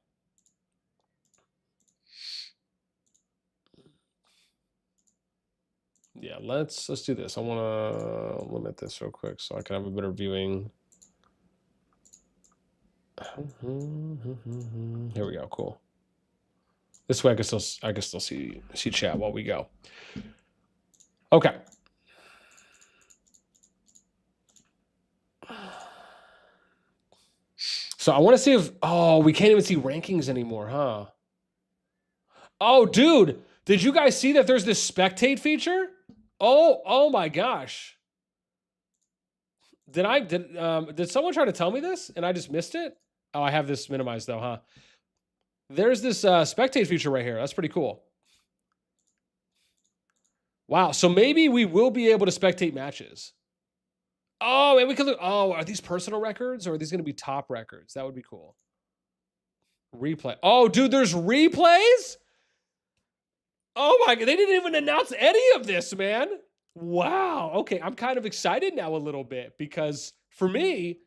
Yeah, let's do this. I want to limit this real quick so I can have a better viewing. Here we go. Cool. This way I can still see chat while we go. Okay. So I want to see if we can't even see rankings anymore, huh? Oh, dude, did you guys see that there's this spectate feature? Oh my gosh. Did someone try to tell me this and I just missed it? Oh, I have this minimized though, huh? There's this spectate feature right here. That's pretty cool. Wow. So maybe we will be able to spectate matches. Oh, and we can look. Oh, are these personal records or are these going to be top records? That would be cool. Replay. Oh, dude, there's replays? Oh my God. They didn't even announce any of this, man. Wow. Okay. I'm kind of excited now a little bit because for me,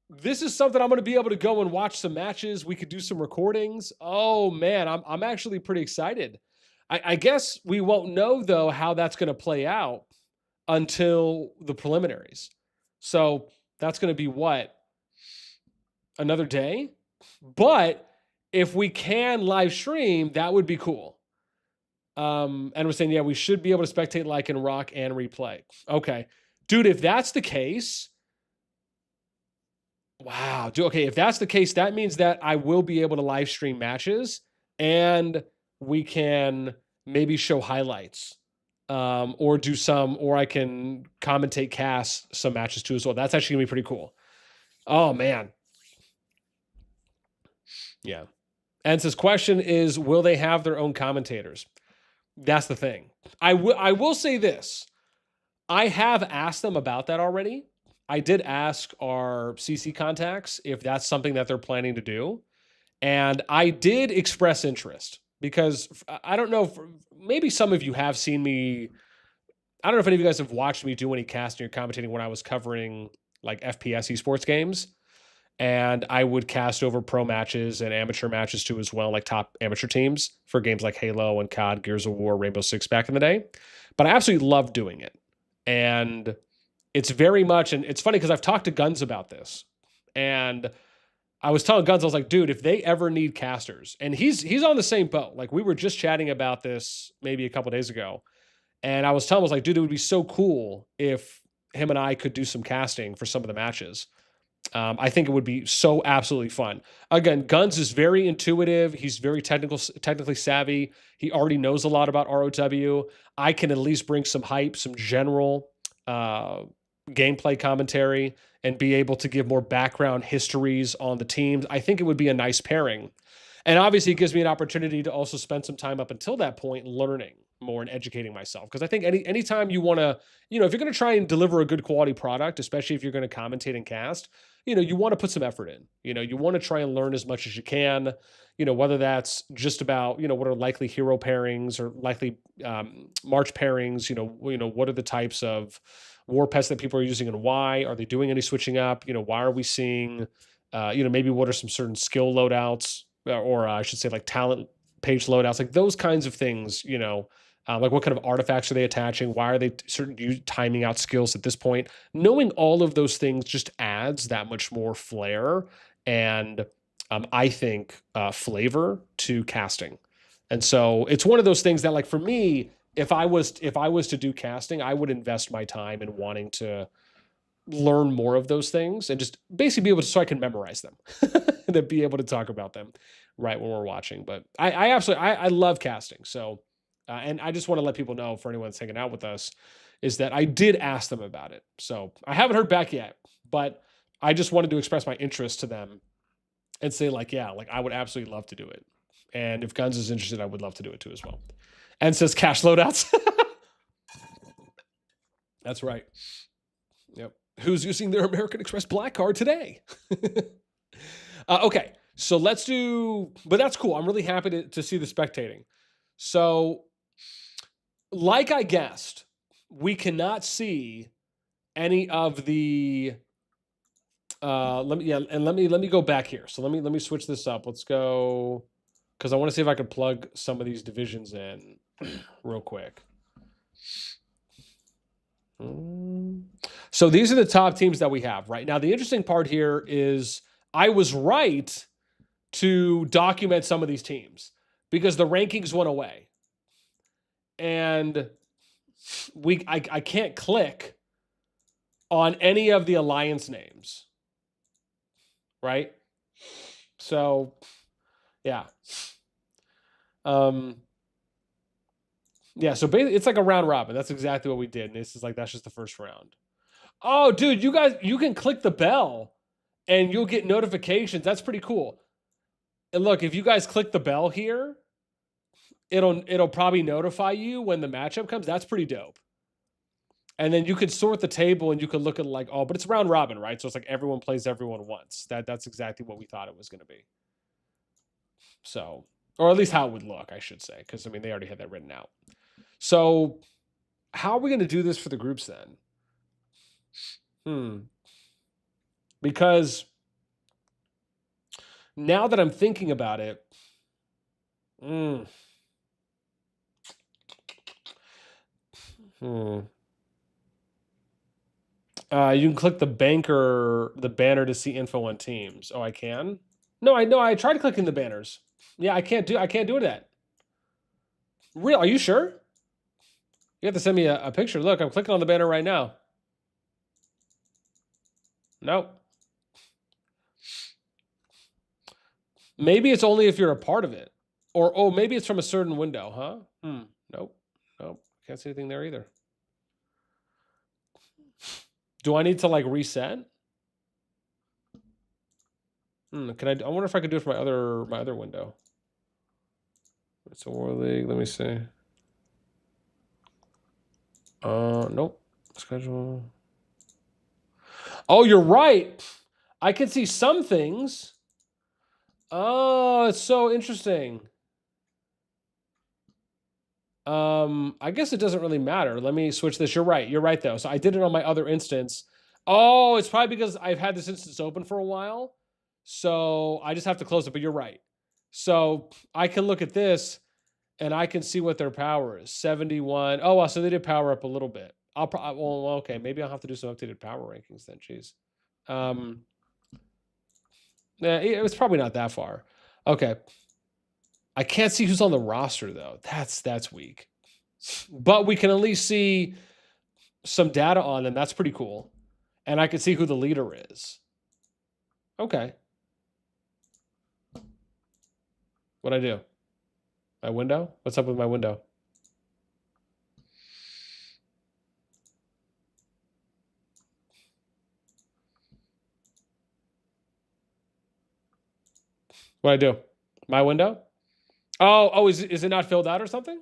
this is something I'm going to be able to go and watch some matches. We could do some recordings. Oh man, I'm actually pretty excited. I guess we won't know though how that's going to play out until the preliminaries. So that's going to be what? Another day? But if we can live stream, that would be cool. And we're saying, yeah, we should be able to spectate like in Rock and replay. Okay. Dude, if that's the case, wow. Dude, okay, if that's the case, that means that I will be able to live stream matches and we can maybe show highlights. Or do some, or I can commentate cast some matches too as well. That's actually gonna be pretty cool. Oh man. Yeah. And his question is, will they have their own commentators? That's the thing. I will say this. I have asked them about that already. I did ask our CC contacts if that's something that they're planning to do. And I did express interest because I don't know, maybe some of you have seen me. I don't know if any of you guys have watched me do any casting or commentating when I was covering like FPS esports games. And I would cast over pro matches and amateur matches too as well, like top amateur teams for games like Halo and COD, Gears of War, Rainbow Six back in the day. But I absolutely love doing it. And it's very much, and it's funny because I've talked to Guns about this. And I was telling Guns, I was like, dude, if they ever need casters, and he's on the same boat. Like we were just chatting about this maybe a couple days ago. And I was telling him, I was like, dude, it would be so cool if him and I could do some casting for some of the matches. I think it would be so absolutely fun. Again, Guns is very intuitive. He's very technically savvy. He already knows a lot about ROW. I can at least bring some hype, some general gameplay commentary, and be able to give more background histories on the teams. I think it would be a nice pairing. And obviously, it gives me an opportunity to also spend some time up until that point learning more and educating myself. Because I think anytime you want to, if you're going to try and deliver a good quality product, especially if you're going to commentate and cast, you want to put some effort in. You want to try and learn as much as you can. Whether that's just about what are likely hero pairings or likely March pairings. What are the types of war pests that people are using and why are they doing any switching up? Why are we seeing? Maybe what are some certain skill loadouts or I should say like talent page loadouts, like those kinds of things. Like what kind of artifacts are they attaching? Why are they timing out skills at this point? Knowing all of those things just adds that much more flair and I think flavor to casting. And so it's one of those things that like for me, if I was to do casting, I would invest my time in wanting to learn more of those things and just basically be able to, so I can memorize them and then be able to talk about them right when we're watching. But I absolutely, I love casting. So, and I just want to let people know for anyone that's hanging out with us is that I did ask them about it. So I haven't heard back yet, but I just wanted to express my interest to them and say like, yeah, like I would absolutely love to do it. And if Guns is interested, I would love to do it too as well. And says cash loadouts. That's right. Yep. Who's using their American Express Black Card today? Okay. So let's do, but that's cool. I'm really happy to see the spectating. So like I guessed, we cannot see any of the let me go back here. So let me switch this up. Let's go because I want to see if I can plug some of these divisions in real quick. So these are the top teams that we have right now. The interesting part here is I was right to document some of these teams because the rankings went away. And I can't click on any of the alliance names, right? So, yeah. Yeah, so basically it's like a round robin. That's exactly what we did. And this is like, that's just the first round. Oh, dude, you guys, you can click the bell and you'll get notifications. That's pretty cool. And look, if you guys click the bell here, it'll probably notify you when the matchup comes. That's pretty dope. And then you could sort the table and you could look at like, oh, but it's round robin, right? So it's like everyone plays everyone once. That's exactly what we thought it was going to be. So, or at least how it would look, I should say, because I mean they already had that written out. So, how are we going to do this for the groups then? Because now that I'm thinking about it, you can click the banner to see info on teams. Oh, I can? No, I know. I tried clicking the banners. Yeah, I can't do that. Real? Are you sure? You have to send me a picture. Look, I'm clicking on the banner right now. Nope. Maybe it's only if you're a part of it. Or, oh, maybe it's from a certain window, huh? Nope. Can't see anything there either. Do I need to like reset? I wonder if I could do it for my other window. It's a War League. Let me see. Nope. Schedule. Oh, you're right. I can see some things. Oh, it's so interesting. I guess it doesn't really matter. Let me switch this. You're right. You're right, though. So I did it on my other instance. Oh, it's probably because I've had this instance open for a while. So I just have to close it, but you're right. So I can look at this and I can see what their power is. 71. Oh, well, so they did power up a little bit. Well, okay. Maybe I'll have to do some updated power rankings then. Jeez. Yeah, it was probably not that far. Okay. I can't see who's on the roster though. That's weak. But we can at least see some data on them. That's pretty cool. And I can see who the leader is. Okay. What'd I do? My window? What's up with my window? What'd I do? My window? Oh, is it not filled out or something?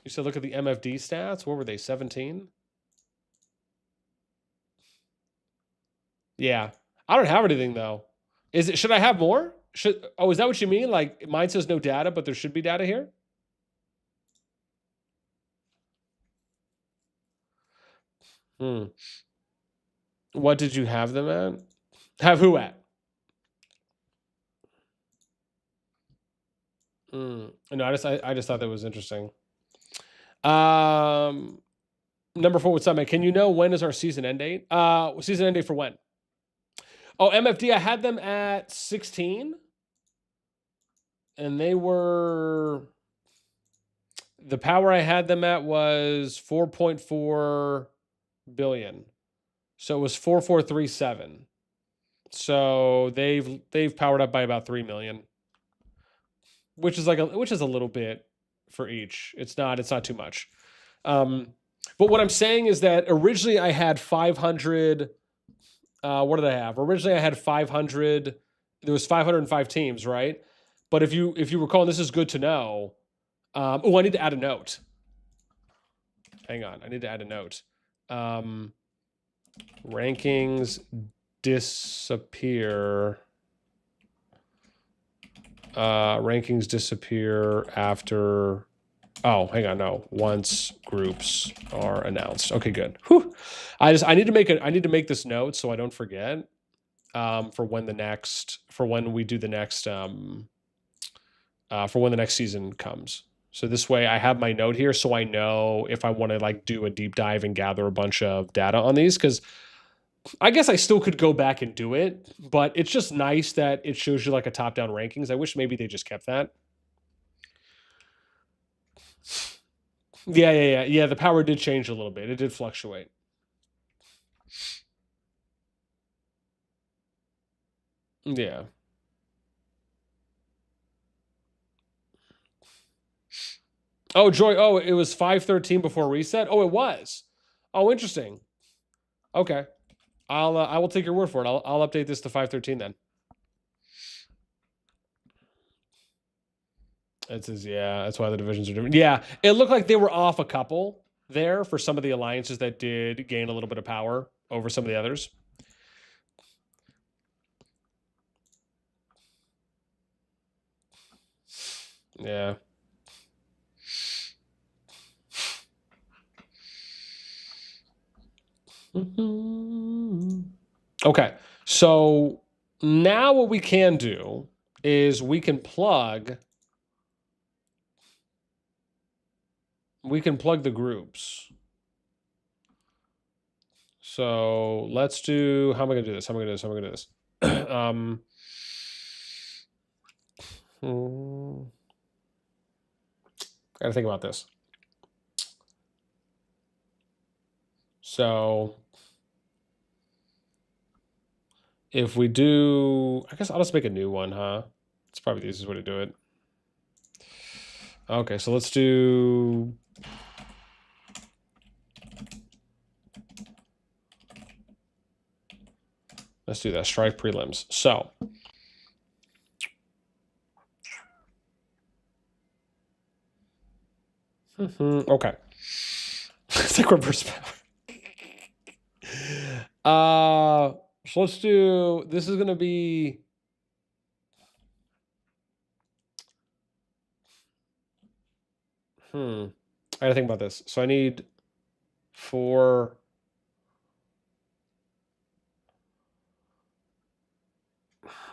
You said look at the MFD stats. What were they? 17? Yeah. I don't have anything though. Should I have more? Is that what you mean? Like mine says no data, but there should be data here? What did you have them at? Have who at? No, I just thought that was interesting. Number 4, what's up, man? Can you know when is our season end date? Season end date for when? Oh, MFD, I had them at 16. And they were... The power I had them at was 4.4 billion. So it was 4437. So they've powered up by about 3 million. Which is a little bit for each. It's not too much. But what I'm saying is that originally I had 500. What did I have? Originally I had 500. There was 505 teams, right? But if you recall, and this is good to know. I need to add a note. Hang on, I need to add a note. Rankings disappear. Rankings disappear after. Oh, hang on, no. Once groups are announced. Okay, good. Whew. I need to make this note so I don't forget. For when we do the next for when the next season comes. So this way I have my note here so I know if I want to like do a deep dive and gather a bunch of data on these, because I guess I still could go back and do it, but it's just nice that it shows you like a top-down rankings. I wish maybe they just kept that. Yeah. The power did change a little bit. It did fluctuate. Yeah. Oh, Joy. Oh, it was 5:13 before reset. Oh, it was. Oh, interesting. Okay. I will take your word for it. I'll update this to 5:13 then. It says, yeah, that's why the divisions are different. Yeah, it looked like they were off a couple there for some of the alliances that did gain a little bit of power over some of the others. Yeah. Okay, so now what we can do is we can plug the groups. So let's do, how am I gonna do this? Gotta think about this. So if we do, I guess I'll just make a new one, huh? It's probably the easiest way to do it. Okay, so let's do, that, Strife prelims. So okay. It's like reverse power. So let's do, this is gonna be, I gotta think about this. So I need 4.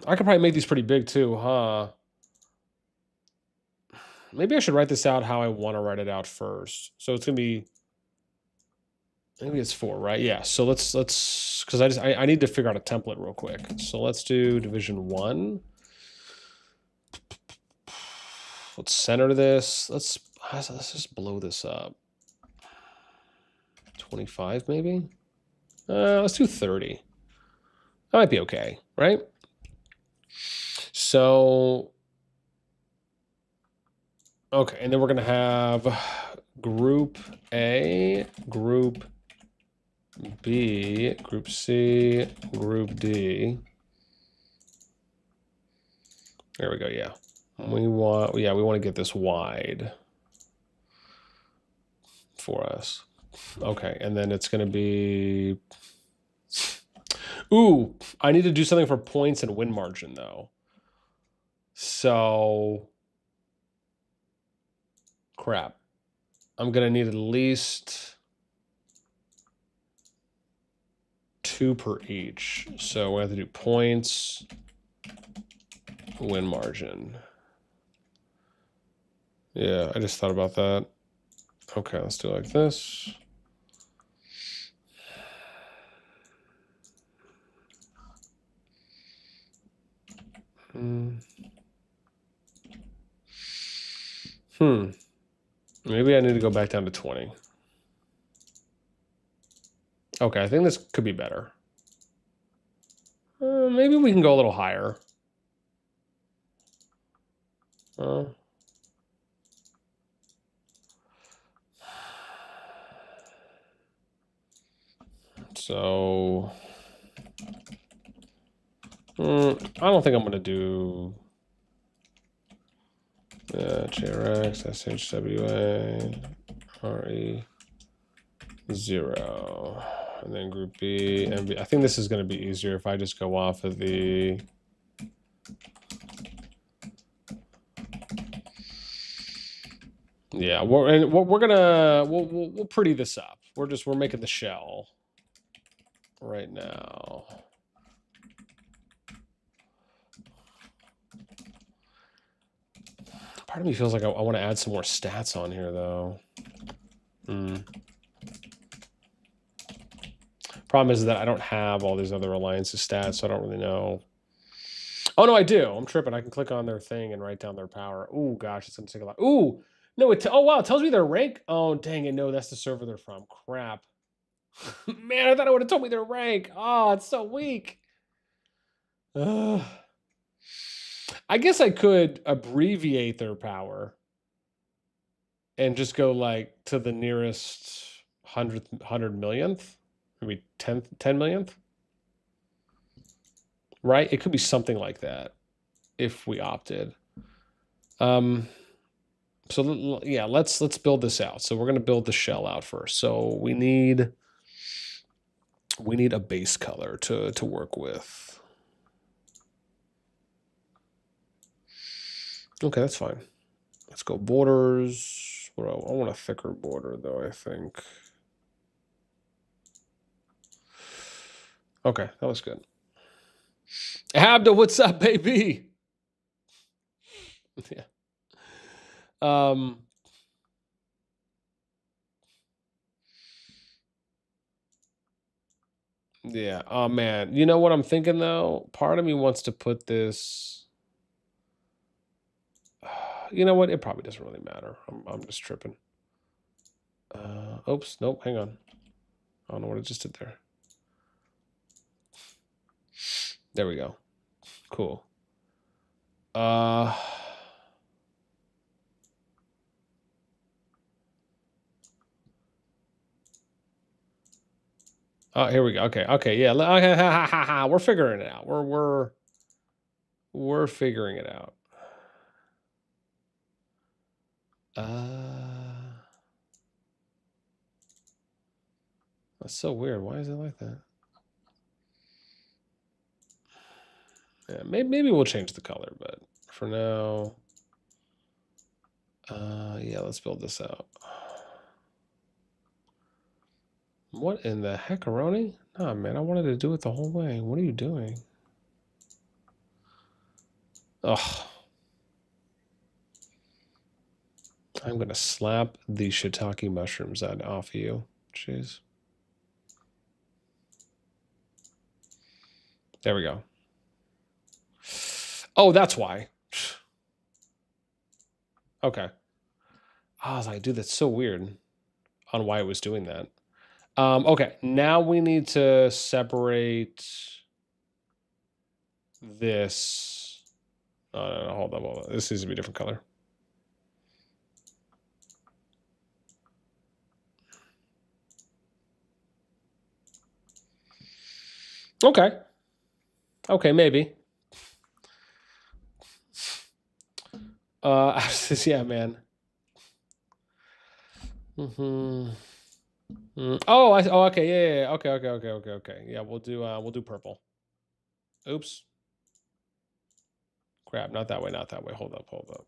I could probably make these pretty big too, huh? Maybe I should write this out how I want to write it out first. So it's gonna be, maybe it's 4, right? Yeah. So let's because I need to figure out a template real quick. So let's do division 1. Let's center this. Let's just blow this up. 25 maybe. Let's do 30. That might be okay, right? So okay, and then we're gonna have group A, group B, group C, group D. There we go. Yeah, we want to get this wide for us. Okay, and then it's going to be, ooh, I need to do something for points and win margin though. So crap, I'm going to need at least 2 per each. So we have to do points, win margin. Yeah, I just thought about that. Okay, let's do it like this. Maybe I need to go back down to 20. Okay, I think this could be better. Maybe we can go a little higher. So I don't think I'm going to do JRX, SHWA, RE 0. And then group B, MB. I think this is going to be easier if I just go off of the... Yeah, we'll pretty this up. We're making the shell right now. Part of me feels like I want to add some more stats on here though. Problem is that I don't have all these other alliances stats, so I don't really know. Oh no, I do. I'm tripping. I can click on their thing and write down their power. Oh gosh, it's gonna take a lot. Ooh, no, oh wow, it tells me their rank. Oh dang it, no, that's the server they're from. Crap. Man, I thought it would have told me their rank. Oh, it's so weak. I guess I could abbreviate their power. and just go like to the nearest 100 millionth, maybe 10 millionth, right? It could be something like that if we opted. So yeah, let's build this out. So we're going to build the shell out first. So we need a base color to work with. Okay, that's fine. Let's go borders. I want a thicker border though, I think. Okay, that was good. Abda, what's up, baby? Yeah. Yeah. Oh man. You know what I'm thinking though? Part of me wants to put this. You know what? It probably doesn't really matter. I'm just tripping. Oops. Nope. Hang on. I don't know what I just did there. There we go. Cool. Oh, here we go. Okay. Okay. Yeah. Okay. We're figuring it out. We're figuring it out. That's so weird. Why is it like that? Yeah, maybe we'll change the color, but for now, yeah, let's build this out. What in the heckaroni? Nah, man, I wanted to do it the whole way. What are you doing? Ugh. I'm going to slap the shiitake mushrooms off of you. Jeez. There we go. Oh, that's why. Okay. I was like, dude, that's so weird on why it was doing that. Okay, now we need to separate this. No, hold on. This needs to be a different color. Okay. Okay, maybe. Yeah, man. Oh, okay, yeah. Okay. Yeah, we'll do purple. Oops. Crap, not that way. Hold up.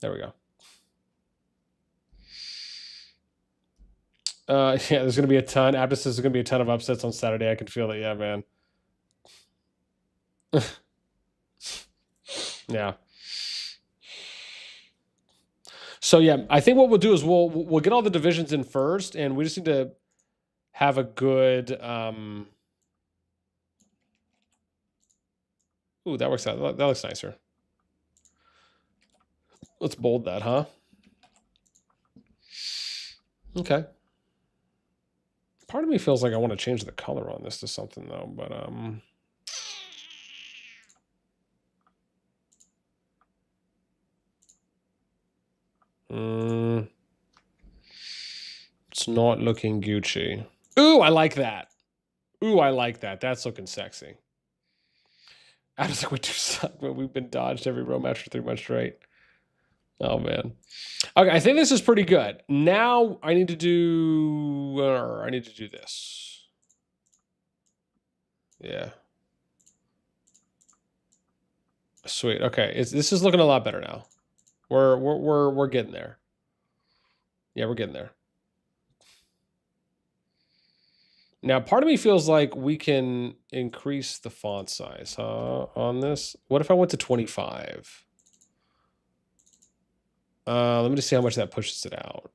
There we go. Yeah, there's gonna be a ton. Abdus, there's gonna be a ton of upsets on Saturday. I can feel it. Yeah, man. Yeah. So yeah, I think what we'll do is we'll get all the divisions in first, and we just need to have a good. Ooh, that works out. That looks nicer. Let's bold that, huh? Okay. Part of me feels like I want to change the color on this to something though, but it's not looking Gucci. Ooh, I like that. That's looking sexy. I was like, we do suck, but we've been dodged every row match for 3 months straight. Oh man. Okay, I think this is pretty good. Now I need to do this. Yeah. Sweet. Okay, this is looking a lot better now. We're getting there. Yeah, we're getting there. Now, part of me feels like we can increase the font size, huh, on this. What if I went to 25? Let me just see how much that pushes it out.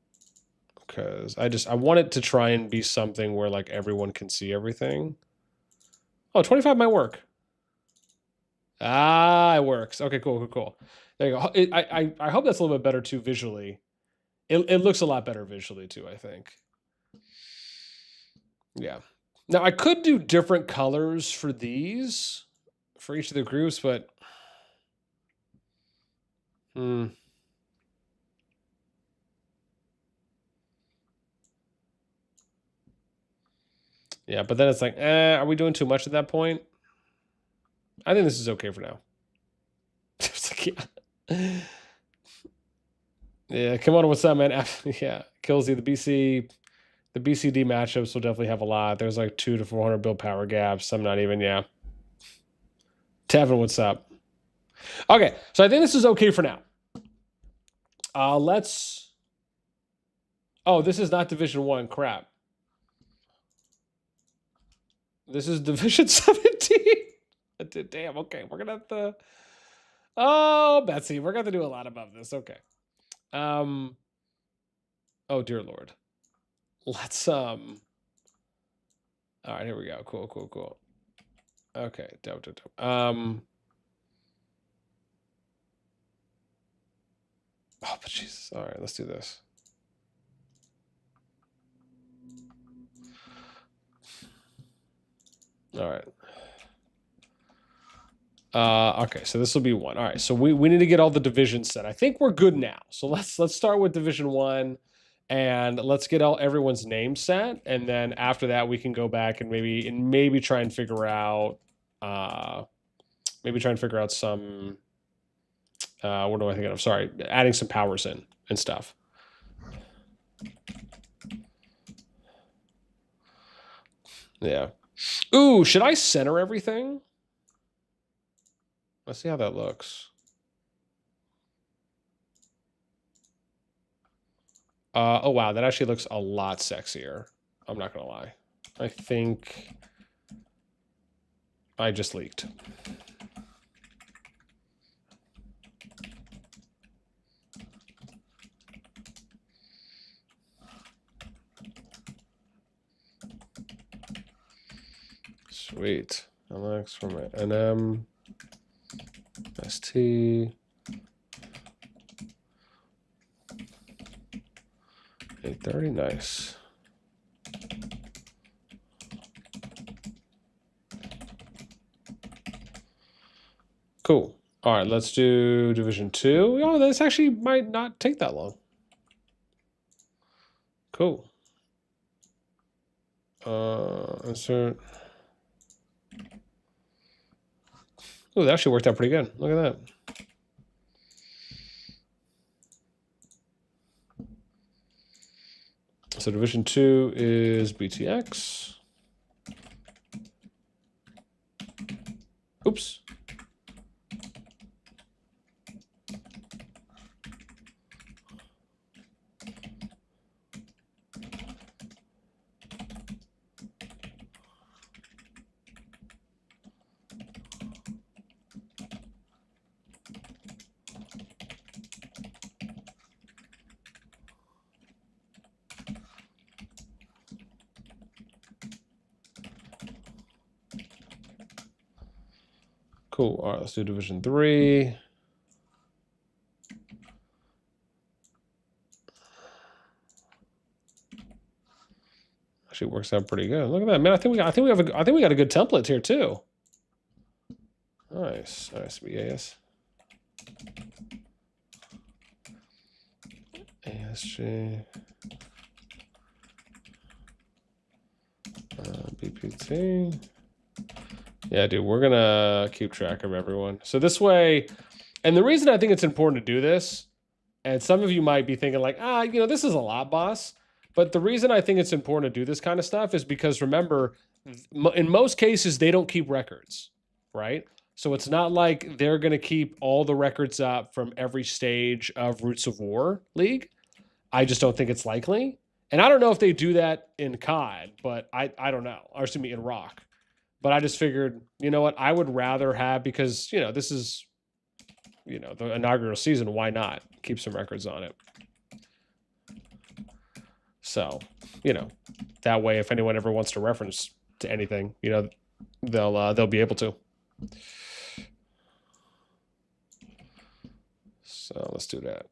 Because I want it to try and be something where like everyone can see everything. Oh, 25 might work. Ah, it works. Okay, cool. There you go. I hope that's a little bit better too visually. It looks a lot better visually too, I think. Yeah. Now I could do different colors for these, for each of the groups, but Yeah, but then it's like, are we doing too much at that point? I think this is okay for now. It's like, yeah. Yeah, come on, what's up, man? Yeah, Killsy, the BCD matchups will definitely have a lot. There's like 200 to 400 build power gaps. Some not even, yeah. Tevin, what's up? Okay, so I think this is okay for now. Let's. Oh, this is not Division 1. Crap. This is Division 17. Damn, okay. We're going to have to. Oh, Betsy, we're going to do a lot above this. Okay. Oh, dear Lord. Let's. All right, here we go. Cool. Okay, dope. Oh, but Jesus. All right, let's do this. All right. Okay, so this will be 1. All right, so we need to get all the divisions set. I think we're good now. So let's start with Division 1, and let's get everyone's name set, and then after that we can go back and maybe try and figure out some what am I thinking of? Sorry, adding some powers in and stuff. Yeah. Ooh, should I center everything? Let's see how that looks. Oh, wow. That actually looks a lot sexier. I'm not going to lie. I think I just leaked. Sweet. LX for my NM. ST. 830, nice. Cool. All right, let's do Division 2. Oh, this actually might not take that long. Cool. Insert. Oh, that actually worked out pretty good. Look at that. So Division 2 is BTX. Oops. Cool. All right, let's do Division 3. Actually works out pretty good. Look at that, man. I think we got a good template here too. Nice. BAS. ASG. BPT. Yeah, dude, we're gonna keep track of everyone. So this way, and the reason I think it's important to do this, and some of you might be thinking like, this is a lot, boss. But the reason I think it's important to do this kind of stuff is because remember, in most cases, they don't keep records, right? So it's not like they're going to keep all the records up from every stage of Roots of War League. I just don't think it's likely. And I don't know if they do that in COD, but I don't know. Or excuse me, in Rock. But I just figured, you know what? I would rather have, because, this is, the inaugural season. Why not keep some records on it? So, that way, if anyone ever wants to reference to anything, they'll be able to. So let's do that.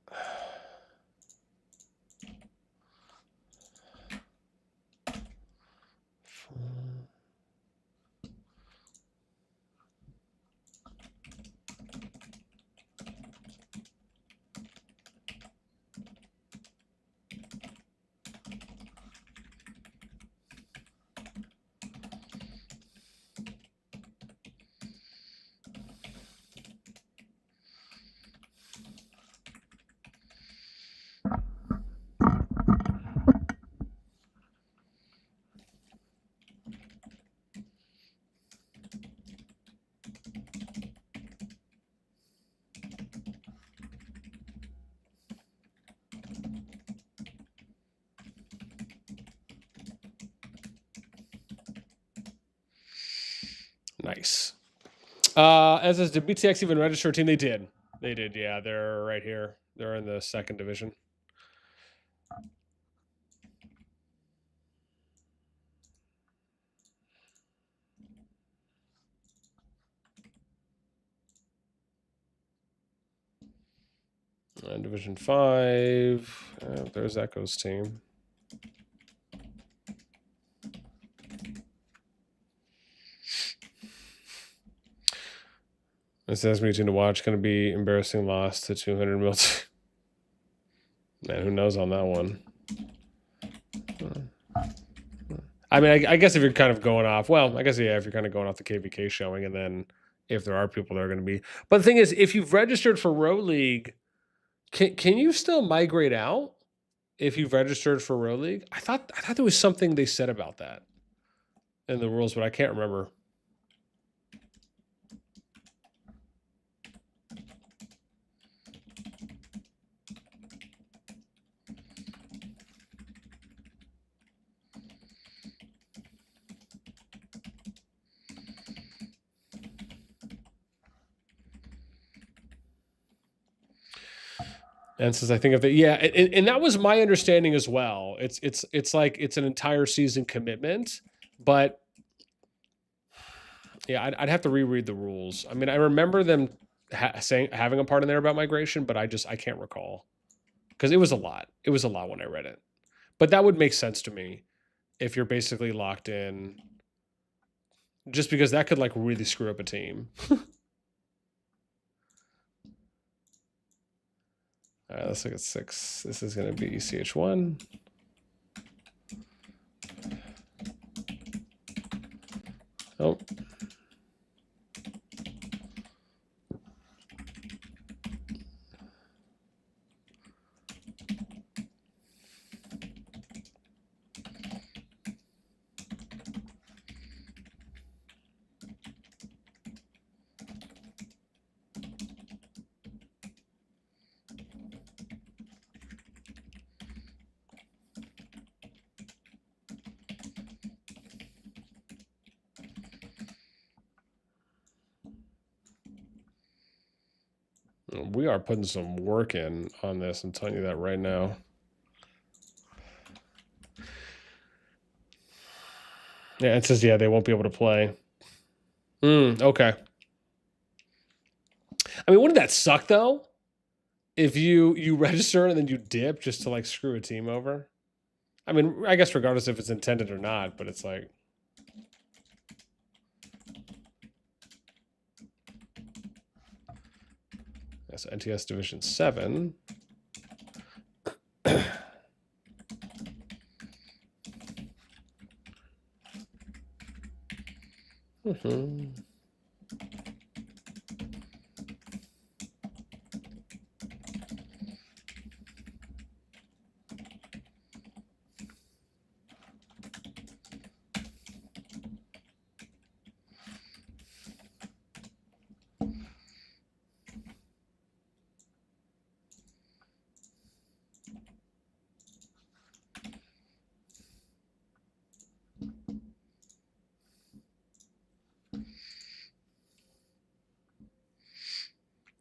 Nice. As is, did BTX even register a team? They did. They did, yeah. They're right here. They're in the 2nd division. Division 5. There's Echo's team. It says me to watch. Going to be embarrassing loss to 200 mil. Man, who knows on that one? I mean, I guess if you're kind of going off, well, I guess, yeah, if you're kind of going off the KVK showing, and then if there are people that are going to be. But the thing is, if you've registered for Row League, can you still migrate out if you've registered for Row League? I thought there was something they said about that in the rules, but I can't remember. And says, I think of it, yeah, and that was my understanding as well. It's like it's an entire season commitment, but yeah, I'd have to reread the rules. I mean, I remember them having a part in there about migration, but I can't recall because it was a lot. It was a lot when I read it, but that would make sense to me if you're basically locked in, just because that could like really screw up a team. All right, let's look at 6. This is going to be ECH1. Oh. We are putting some work in on this. I'm telling you that right now. Yeah, it says, yeah, they won't be able to play. Okay. I mean, wouldn't that suck, though? If you register and then you dip just to, like, screw a team over? I mean, I guess regardless if it's intended or not, but it's like... That's NTS Division 7.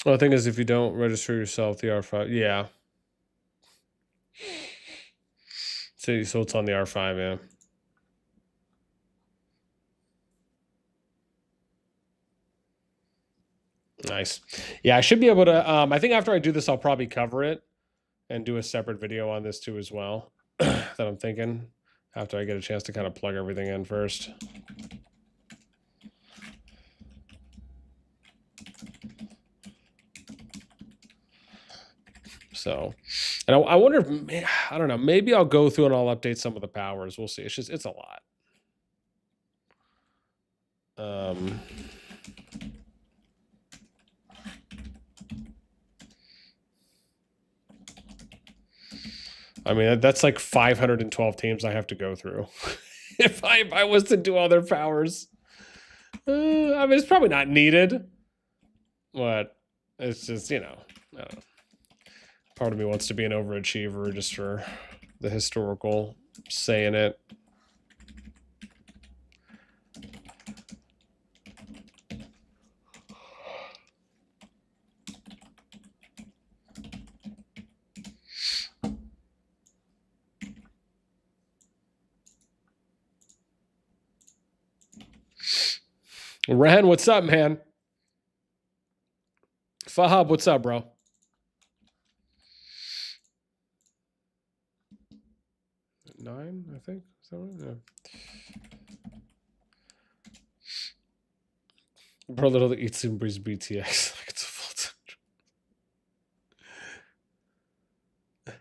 Well, the thing is, if you don't register yourself, the R5, yeah. So it's on the R5, yeah. Nice. Yeah, I should be able to, I think after I do this, I'll probably cover it and do a separate video on this too as well, that I'm thinking, after I get a chance to kind of plug everything in first. So, and I wonder if, I don't know, maybe I'll go through and I'll update some of the powers. We'll see. It's a lot. I mean, that's like 512 teams I have to go through if I was to do all their powers. I mean, it's probably not needed, but it's just, you know, I don't know. Part of me wants to be an overachiever just for the historical say in it. Ren, what's up, man? Fahab, what's up, bro? Nine, I think. Is that right? Yeah. Bro, little eats some breeze BTX. Like it's a full time.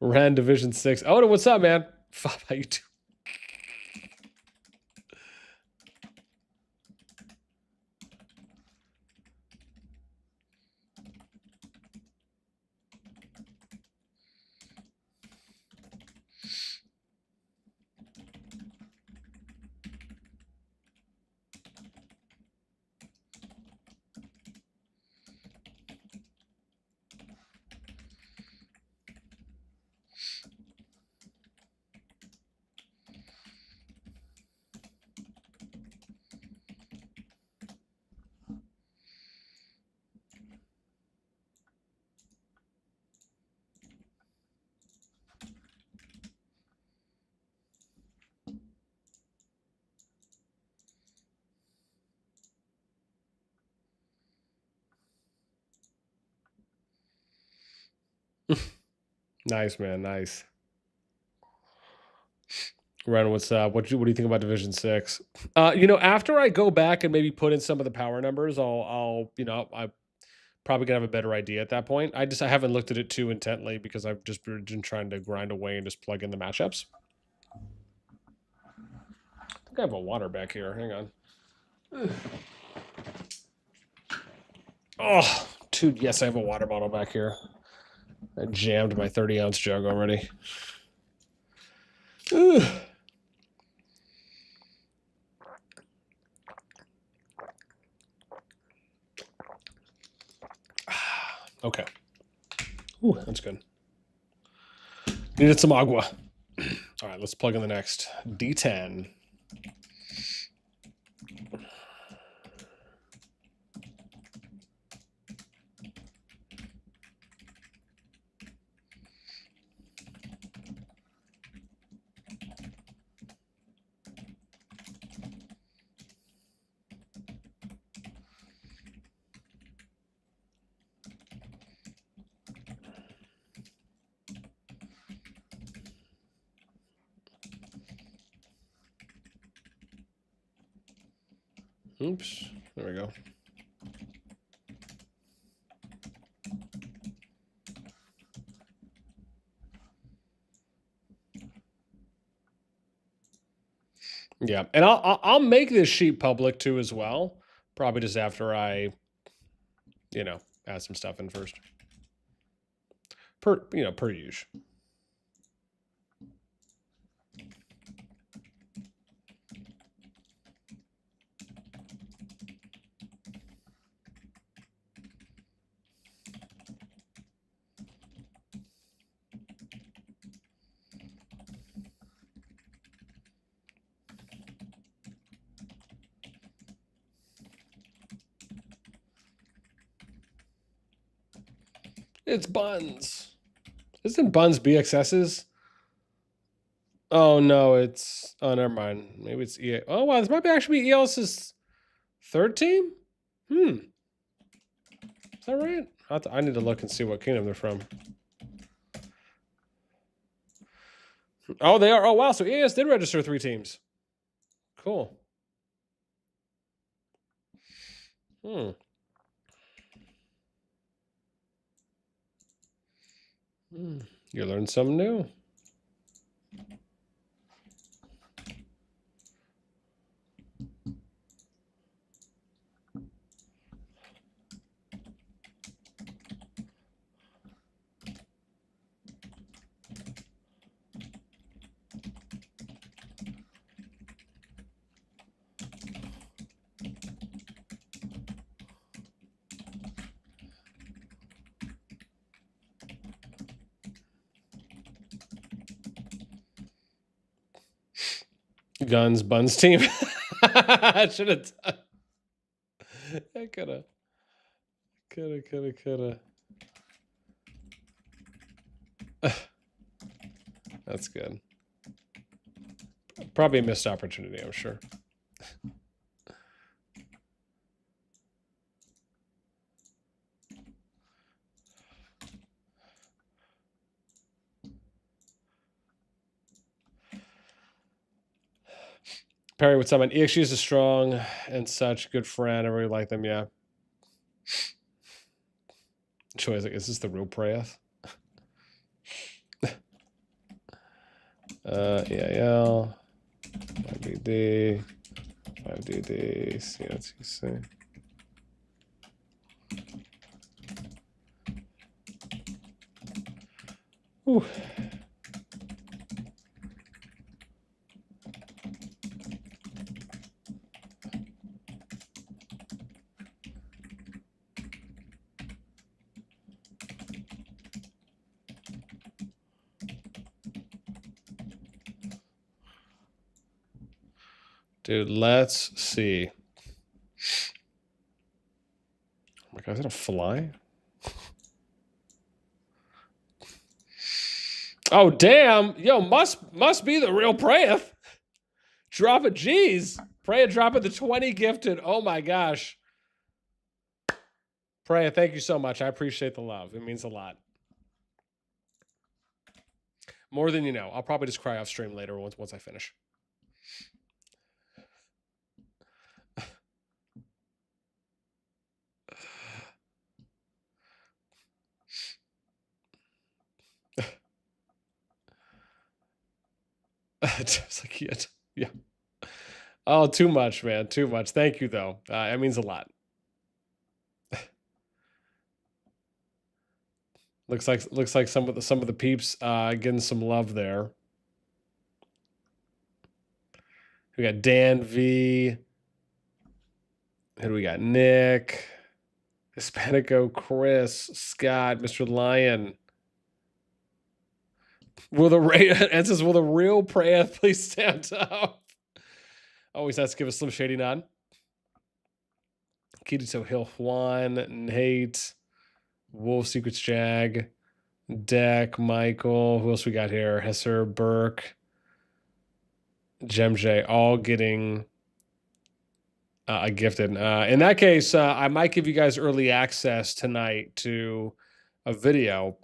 Ren Division 6. Oh, what's up, man? Fahab, how you doing? Nice, man. Nice. Ren, what's up? What do you think about Division 6? After I go back and maybe put in some of the power numbers, I'll probably gonna have a better idea at that point. I haven't looked at it too intently because I've just been trying to grind away and just plug in the matchups. I think I have a water back here. Hang on. Oh, dude, yes, I have a water bottle back here. I jammed my 30-ounce jug already. Okay. Ooh, that's good. Needed some agua. All right, let's plug in the next D10. Oops, there we go. Yeah, and I'll make this sheet public too as well. Probably just after I, add some stuff in first. Per usual. It's Buns. Isn't Buns BXS's? Oh no, it's never mind. Maybe it's EA. Oh wow, this might actually be ELS's third team. Is that right? I need to look and see what kingdom they're from. Oh, they are. Oh wow, so EAS did register 3 teams. Cool. You learned something new. Guns Buns team. I should have done. I coulda. That's good. Probably a missed opportunity, I'm sure. Perry, what's up, man? EXG is a strong and such good friend. I really like them, yeah. Joy is like, is this the real Praeth? EAL, 5DD, 5DD, CNCC. Ooh. Dude, let's see. Oh my God, is that a fly? Oh, damn. Yo, must be the real Praeth. Drop it. Jeez. Praeth dropping the 20 gifted. Oh my gosh. Praeth, thank you so much. I appreciate the love. It means a lot. More than you know. I'll probably just cry off stream later once I finish. Just like yeah. Oh, too much, man. Too much. Thank you, though. It means a lot. Looks like some of the peeps getting some love there. We got Dan V. Who do we got? Nick, Hispanico, Chris, Scott, Mr. Lion. Will the real Praeth please stand up? Always has to give a Slim Shady nod. Kirito Hill Juan, Nate, Wolf Secrets Jag, Deck, Michael. Who else we got here? Hesser, Burke, Jemjay, all getting a gifted. In that case, I might give you guys early access tonight to a video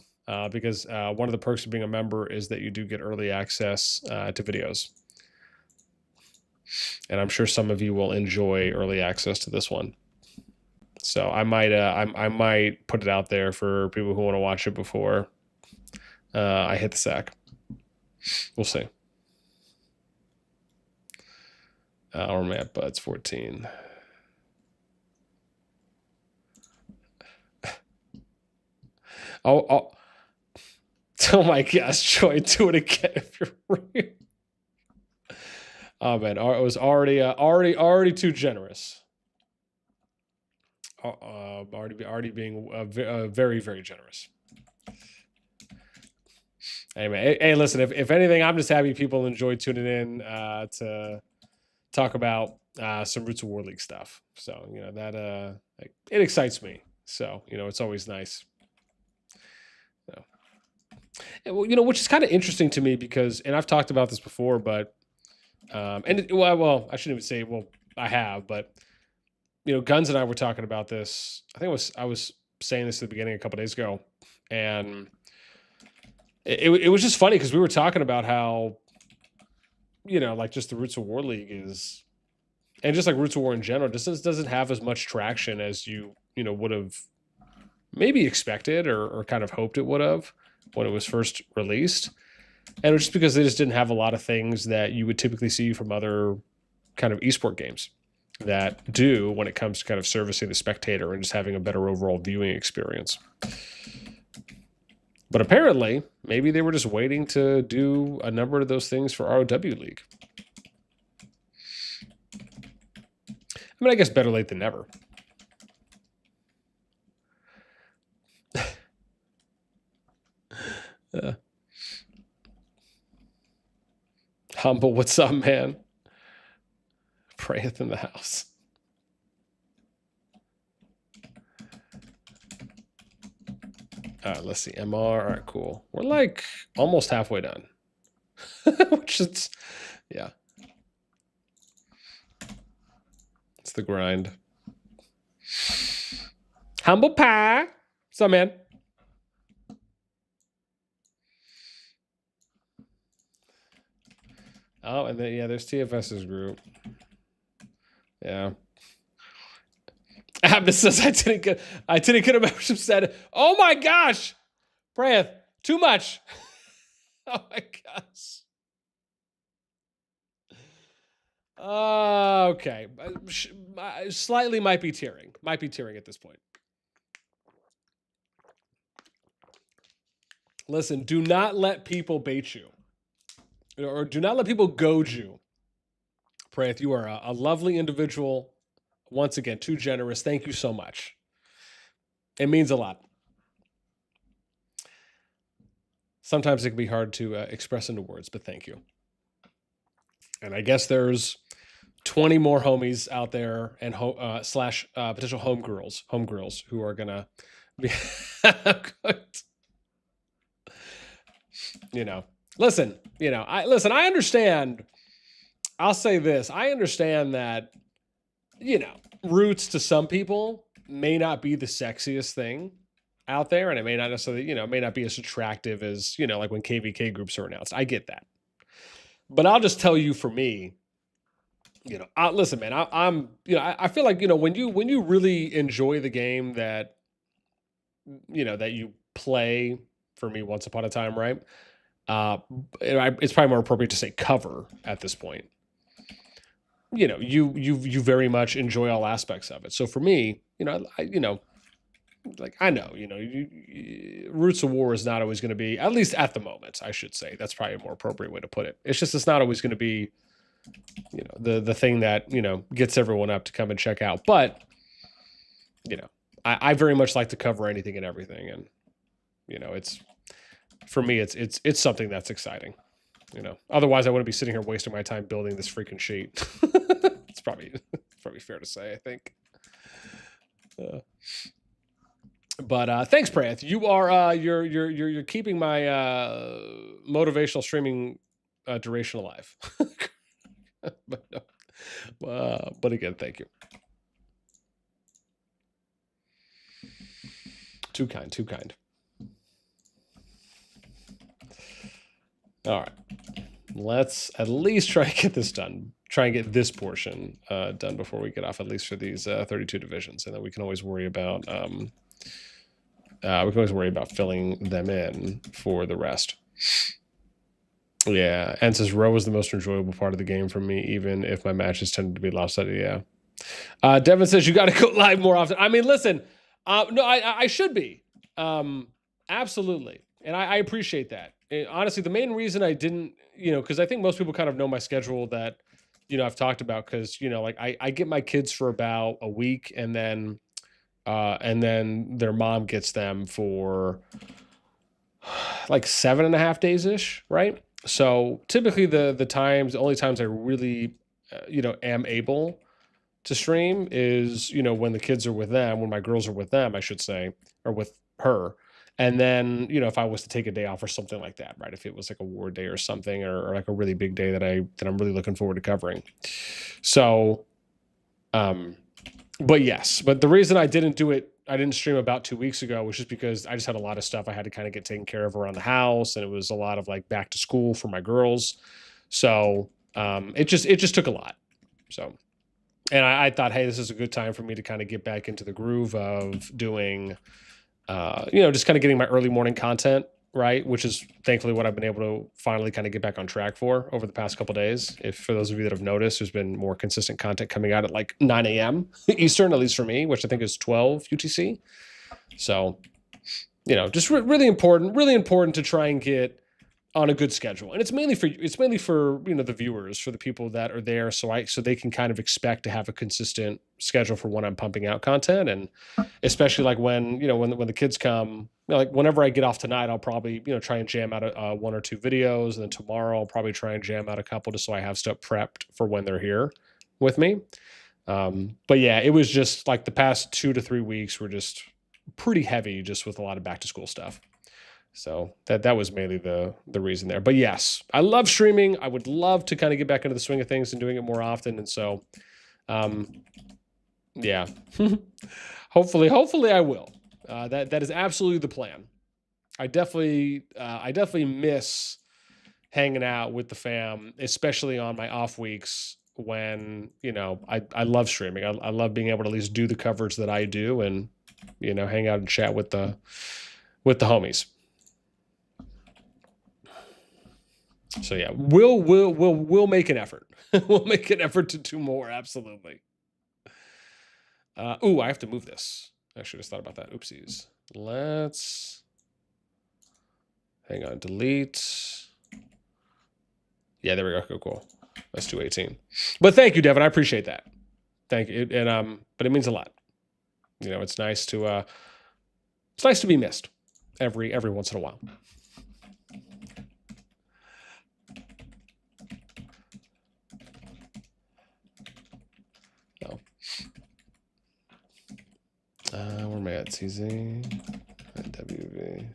because one of the perks of being a member is that you do get early access to videos. And I'm sure some of you will enjoy early access to this one. So I might put it out there for people who want to watch it before I hit the sack. We'll see. Or Matt Buds 14. Oh my gosh, Joy, do it again if you're real. Oh man, it was already too generous. Already being very, very generous. Anyway, hey, listen, if anything, I'm just happy people enjoy tuning in to talk about some Roots of War League stuff. So, you know, that it excites me. So, you know, it's always nice. Well, you know, which is kind of interesting to me because, and I've talked about this before, but, well, I shouldn't even say, well, I have, but, you know, Guns and I were talking about this. I was saying this at the beginning a couple days ago, and it was just funny because we were talking about how, you know, like just the Roots of War League is, and just like Roots of War in general, just doesn't have as much traction as you know, would have maybe expected or kind of hoped it would have when it was first released. And it was just because they just didn't have a lot of things that you would typically see from other kind of esport games that do when it comes to kind of servicing the spectator and just having a better overall viewing experience. But apparently, maybe they were just waiting to do a number of those things for ROW League. I mean, I guess better late than never. Humble, what's up, man? Prayeth in the house. Let's see. MR. All right, cool. We're like almost halfway done. Which is, yeah. It's the grind. Humble pie. What's up, man? Oh, and then yeah, there's TFS's group. Yeah. Abness says I didn't get a membership set. Oh my gosh, Brand, too much. Oh my gosh. Okay. Slightly might be tearing. Might be tearing at this point. Listen, do not let people bait you. Or do not let people goad you. Prath, you are a lovely individual. Once again, too generous. Thank you so much. It means a lot. Sometimes it can be hard to express into words, but thank you. And I guess there's 20 more homies out there and slash potential homegirls who are gonna be you know. Listen, I understand. I'll say this. I understand that, roots to some people may not be the sexiest thing out there, and it may not necessarily, may not be as attractive as, like when KVK groups are announced. I get that. But I'll just tell you, for me, listen, man, I feel like, when you really enjoy the game that, that you play, for me, once upon a time, right? It's probably more appropriate to say cover at this point. You very much enjoy all aspects of it. So for me, I know, Roots of War is not always going to be, at least at the moment, I should say. That's probably a more appropriate way to put it. It's not always going to be, the thing that, gets everyone up to come and check out. But, I very much like to cover anything and everything. And, it's, for me, it's something that's exciting. Otherwise I wouldn't be sitting here wasting my time building this freaking sheet. It's probably fair to say, I think. But thanks, Pranth. You are you're keeping my motivational streaming duration alive. But again, thank you. Too kind. All right, let's at least try and get this done. Try and get this portion done before we get off, at least for these 32 divisions, and then we can always worry about filling them in for the rest. Yeah, and says row was the most enjoyable part of the game for me, even if my matches tended to be lopsided. Yeah. Devin says you got to go live more often. I mean, listen, no, I should be, absolutely, and I appreciate that. Honestly, the main reason I didn't, because I think most people kind of know my schedule that, I've talked about, because, like I get my kids for about a week, and then their mom gets them for like 7.5 days ish. Right. So typically the only times I really, am able to stream is, when the kids are with them, when my girls are with them, I should say, or with her. And then, if I was to take a day off or something like that, right? If it was like a war day or something, or like a really big day that I'm really looking forward to covering. So, but yes, but the reason I didn't stream about 2 weeks ago was just because I just had a lot of stuff I had to kind of get taken care of around the house. And it was a lot of like back to school for my girls. So, it just took a lot. So, and I thought, hey, this is a good time for me to kind of get back into the groove of doing, just kind of getting my early morning content, right? Which is thankfully what I've been able to finally kind of get back on track for over the past couple of days. If for those of you that have noticed, there's been more consistent content coming out at like 9 a.m. Eastern, at least for me, which I think is 12 UTC. So, just really important to try and get on a good schedule. And it's mainly for the viewers, for the people that are there, so they can kind of expect to have a consistent schedule for when I'm pumping out content. And especially like when the kids come, like whenever I get off tonight, I'll probably try and jam out one or two videos, and then tomorrow I'll probably try and jam out a couple, just so I have stuff prepped for when they're here with me. But yeah, it was just like the past 2 to 3 weeks were just pretty heavy, just with a lot of back to school stuff. So that was mainly the reason there. But yes, I love streaming. I would love to kind of get back into the swing of things and doing it more often. And so, yeah, hopefully I will. That is absolutely the plan. I definitely miss hanging out with the fam, especially on my off weeks when, you know, I love streaming. I love being able to at least do the coverage that I do and, you know, hang out and chat with the homies. So yeah, we'll make an effort. We'll make an effort to do more. Absolutely. Ooh, I have to move this. I should have thought about that. Oopsies. Let's hang on. Delete. Yeah, there we go. Cool. That's 218. But thank you, Devin. I appreciate that. Thank you. And but it means a lot. You know, it's nice to be missed every once in a while. Oh. Where am I at? CZ WV.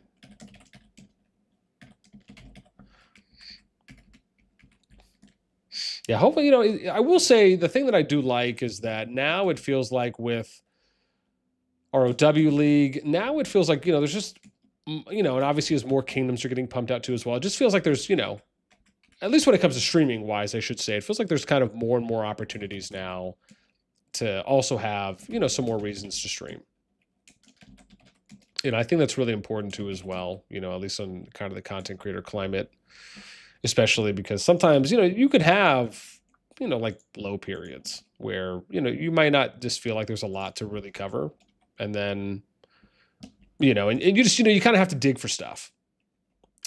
Yeah, hopefully, you know, I will say the thing that I do like is that now it feels like with ROW League, now it feels like, you know, there's just, you know, and obviously as more kingdoms are getting pumped out too as well, it just feels like there's, you know, at least when it comes to streaming wise, I should say, it feels like there's kind of more and more opportunities now to also have, you know, some more reasons to stream. And I think that's really important too as well, you know, at least on kind of the content creator climate, especially because sometimes, you know, you could have, you know, like low periods where, you know, you might not just feel like there's a lot to really cover. And then, you know, and you just, you know, you kind of have to dig for stuff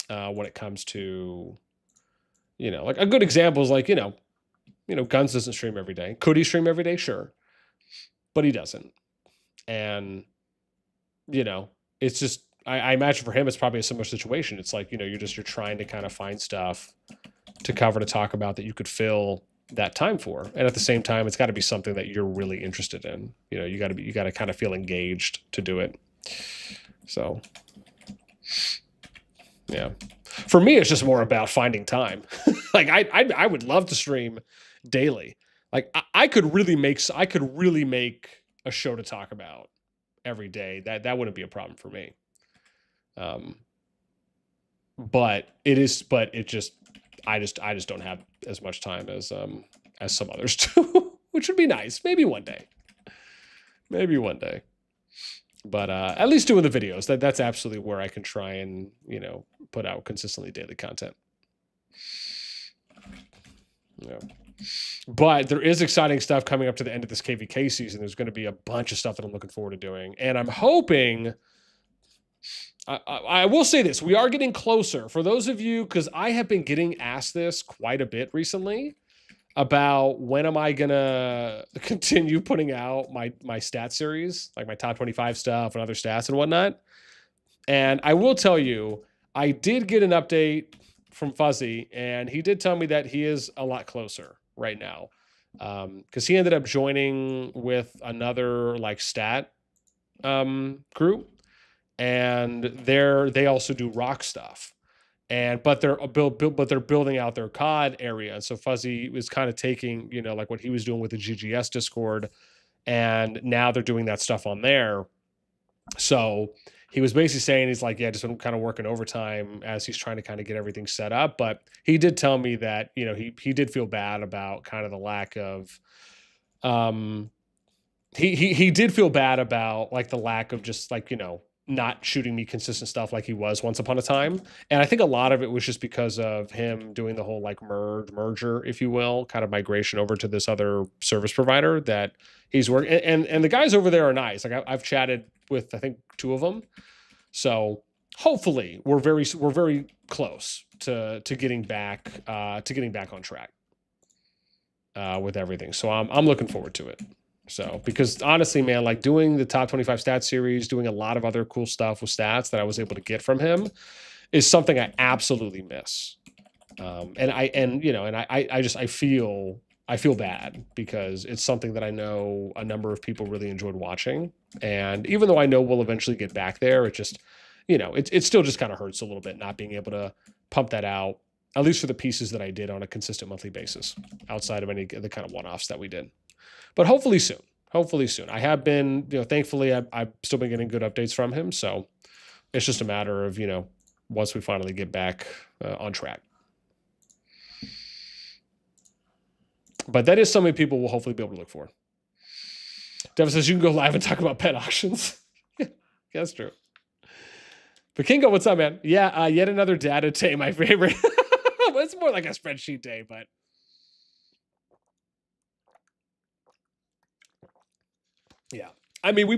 when it comes to, you know, like a good example is like, you know, Guns doesn't stream every day. Could he stream every day? Sure. But he doesn't. And, you know, it's just, I imagine for him, it's probably a similar situation. It's like, you know, you're trying to kind of find stuff to cover, to talk about that you could fill that time for. And at the same time, it's got to be something that you're really interested in. You know, you got to kind of feel engaged to do it. So, yeah. For me, it's just more about finding time. Like I would love to stream daily. Like I could really make a show to talk about every day. That wouldn't be a problem for me. But I just don't have as much time as some others do, which would be nice. Maybe one day. But at least doing the videos, that's absolutely where I can try and, you know, put out consistently daily content. Yeah. But there is exciting stuff coming up to the end of this KVK season. There's going to be a bunch of stuff that I'm looking forward to doing. And I'm hoping, I will say this, we are getting closer. For those of you, because I have been getting asked this quite a bit recently, about when am I going to continue putting out my stat series, like my top 25 stuff and other stats and whatnot. And I will tell you, I did get an update from Fuzzy, and he did tell me that he is a lot closer right now. Because he ended up joining with another like stat group, and they also do rock stuff. But they're building out their COD area. So Fuzzy was kind of taking, you know, like what he was doing with the GGS Discord, and now they're doing that stuff on there. So he was basically saying, he's like, yeah, just been kind of working overtime as he's trying to kind of get everything set up. But he did tell me that, you know, he did feel bad about kind of the lack of, he did feel bad about like the lack of just like, you know, not shooting me consistent stuff like he was once upon a time. And I think a lot of it was just because of him doing the whole like merger, if you will, kind of migration over to this other service provider that he's working. And the guys over there are nice. Like I've chatted with, I think 2 of them. So hopefully we're very close to getting back on track with everything. So I'm looking forward to it. So, because honestly, man, like doing the top 25 stats series, doing a lot of other cool stuff with stats that I was able to get from him is something I absolutely miss. I feel bad because it's something that I know a number of people really enjoyed watching. And even though I know we'll eventually get back there, it just, you know, it still just kind of hurts a little bit not being able to pump that out, at least for the pieces that I did on a consistent monthly basis, outside of any of the kind of one-offs that we did. But hopefully soon. I have been, you know, thankfully I've still been getting good updates from him. So it's just a matter of, you know, once we finally get back on track. But that is something people will hopefully be able to look for. Devin says you can go live and talk about pet auctions. Yeah, that's true. But Kingo, what's up, man? Yeah, yet another data day, my favorite. Well, it's more like a spreadsheet day, but yeah. I mean, we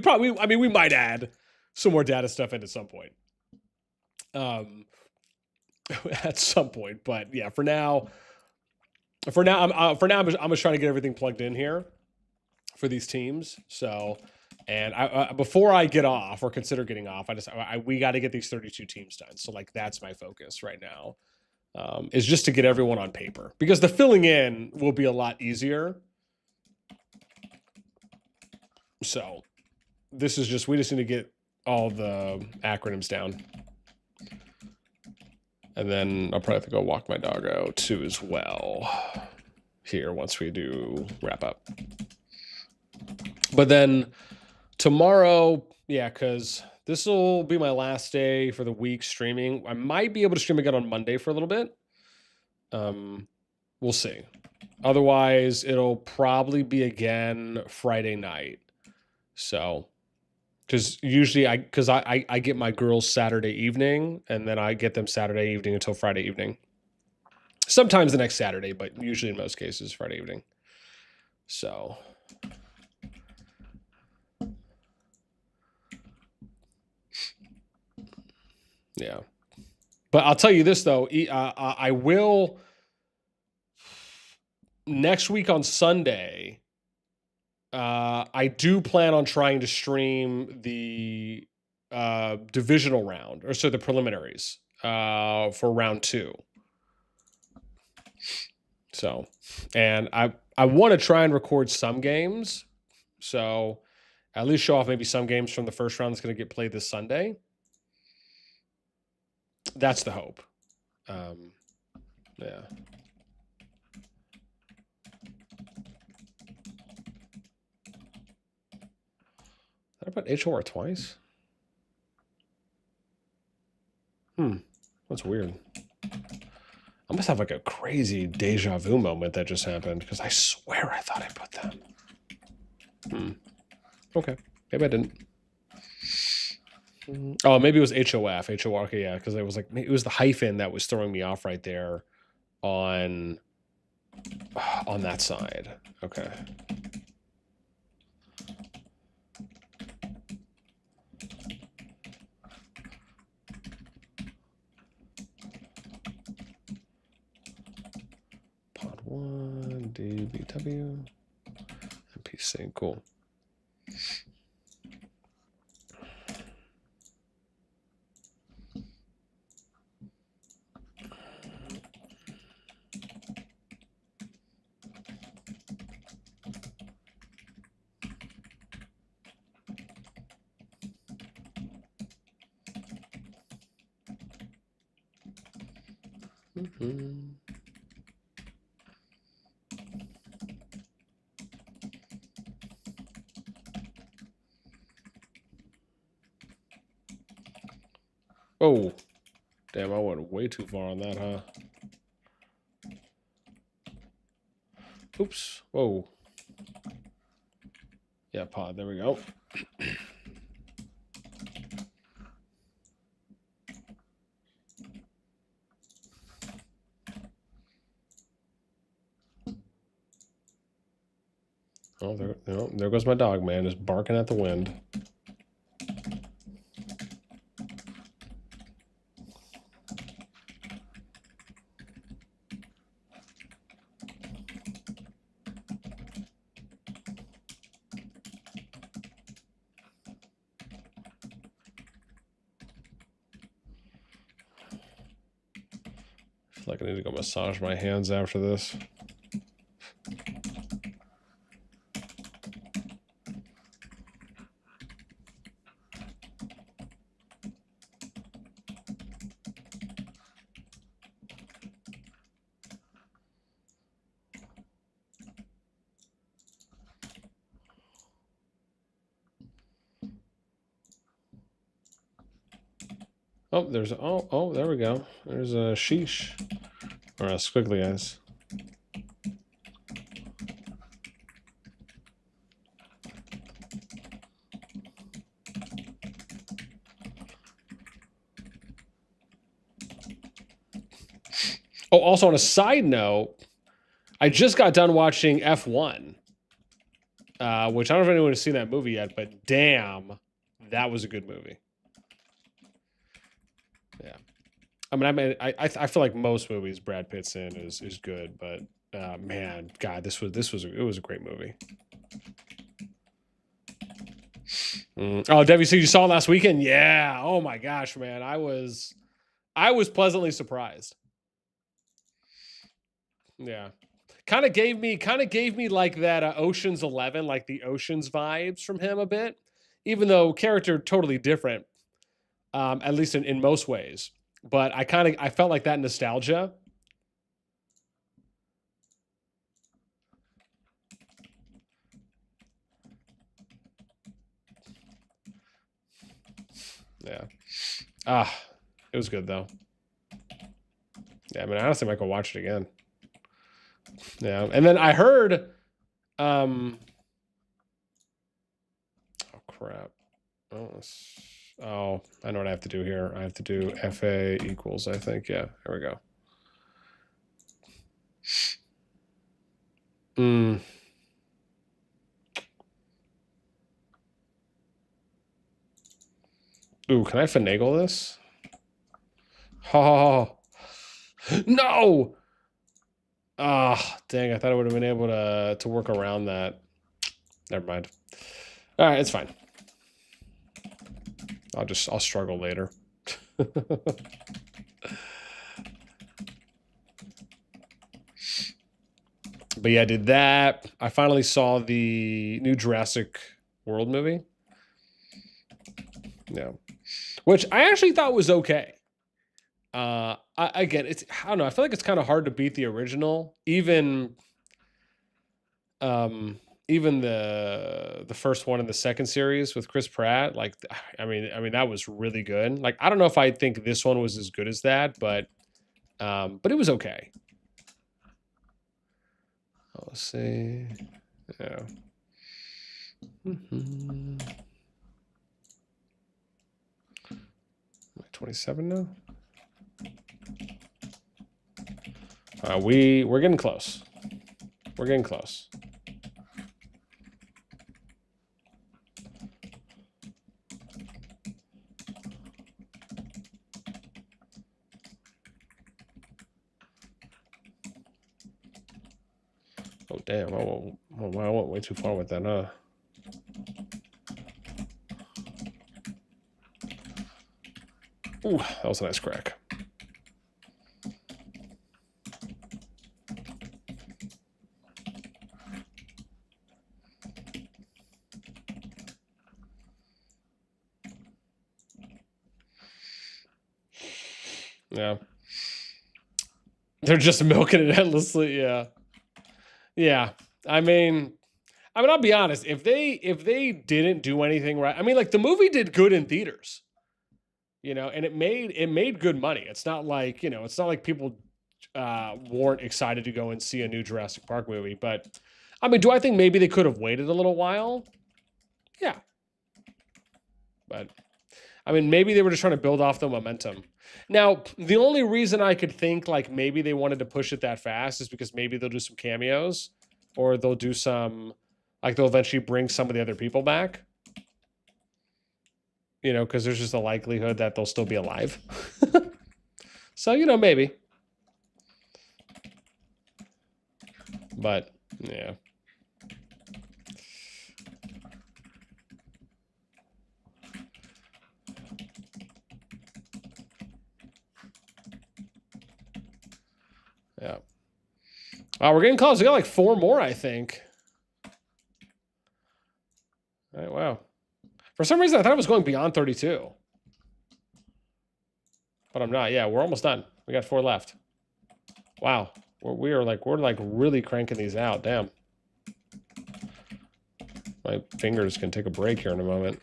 might add some more data stuff in at some point. At some point, but yeah, for now, I'm just trying to get everything plugged in here for these teams. So, and before I get off or consider getting off, we got to get these 32 teams done. So like that's my focus right now, is just to get everyone on paper, because the filling in will be a lot easier. So this is just, we just need to get all the acronyms down. And then I'll probably have to go walk my dog out too as well here once we do wrap up. But then tomorrow, yeah, because this will be my last day for the week streaming. I might be able to stream again on Monday for a little bit. We'll see. Otherwise, it'll probably be again Friday night. So, because usually I get my girls Saturday evening, and then I get them Saturday evening until Friday evening. Sometimes the next Saturday, but usually in most cases Friday evening. So. Yeah. But I'll tell you this, though. I will, next week on Sunday, I do plan on trying to stream the divisional round, or so the preliminaries for round 2. So, and I want to try and record some games. So at least show off maybe some games from the first round that's going to get played this Sunday. That's the hope. Yeah. Did I put HOR twice? That's weird. I must have like a crazy deja vu moment that just happened, because I swear I thought I put them. Okay. Maybe I didn't. Oh, maybe it was HOF. HOR. Okay, yeah, because it was like, it was the hyphen that was throwing me off right there on that side. Okay. Pod 1, DBW, NPC. Cool. Oh, damn, I went way too far on that, huh? Oops. Whoa. Yeah, pod. There we go. Oh, there goes my dog, man, just barking at the wind. I feel like I need to go massage my hands after this. Oh, there's oh, there we go. There's a sheesh or a squiggly eyes. Oh, also on a side note, I just got done watching F1, which I don't know if anyone has seen that movie yet, but damn, that was a good movie. Yeah. I mean, I feel like most movies Brad Pitt's in is good, but man, God, it was a great movie. Oh, Debbie, so you saw last weekend? Yeah. Oh my gosh, man, I was pleasantly surprised. Yeah, kind of gave me like that Ocean's 11, like the Ocean's vibes from him a bit, even though character totally different, at least in most ways. But I felt like that nostalgia. Yeah. It was good though. Yeah, I mean, I honestly might go watch it again. Yeah, and then I heard, oh crap. Oh, I know what I have to do here. I have to do FA equals, I think. Yeah, there we go. Ooh, can I finagle this? Oh, no! Ah, dang, I thought I would have been able to work around that. Never mind. All right, it's fine. I'll struggle later. But yeah, I did that. I finally saw the new Jurassic World movie. Yeah. Which I actually thought was okay. Again, I don't know. I feel like it's kind of hard to beat the original, even the first one in the second series with Chris Pratt. Like, I mean that was really good. Like, I don't know if I think this one was as good as that, but it was okay. Let's see. Yeah. 27 now. We're getting close. We're getting close. Oh damn! I went way too far with that, huh? Ooh, that was a nice crack. Yeah. They're just milking it endlessly, yeah. Yeah. I mean, I'll be honest. If they didn't do anything right, I mean, like, the movie did good in theaters, and it made good money. It's not like people weren't excited to go and see a new Jurassic Park movie. But I mean, do I think maybe they could have waited a little while? Yeah. But I mean, maybe they were just trying to build off the momentum. Now, the only reason I could think like maybe they wanted to push it that fast is because maybe they'll do some cameos, or they'll do some, like, they'll eventually bring some of the other people back. Because there's just a likelihood that they'll still be alive. So, maybe. But, yeah. Yeah. We're getting close. We got like 4 more, I think. All right, wow. For some reason, I thought it was going beyond 32. But I'm not. Yeah, we're almost done. We got 4 left. Wow. We're like really cranking these out. Damn. My fingers can take a break here in a moment.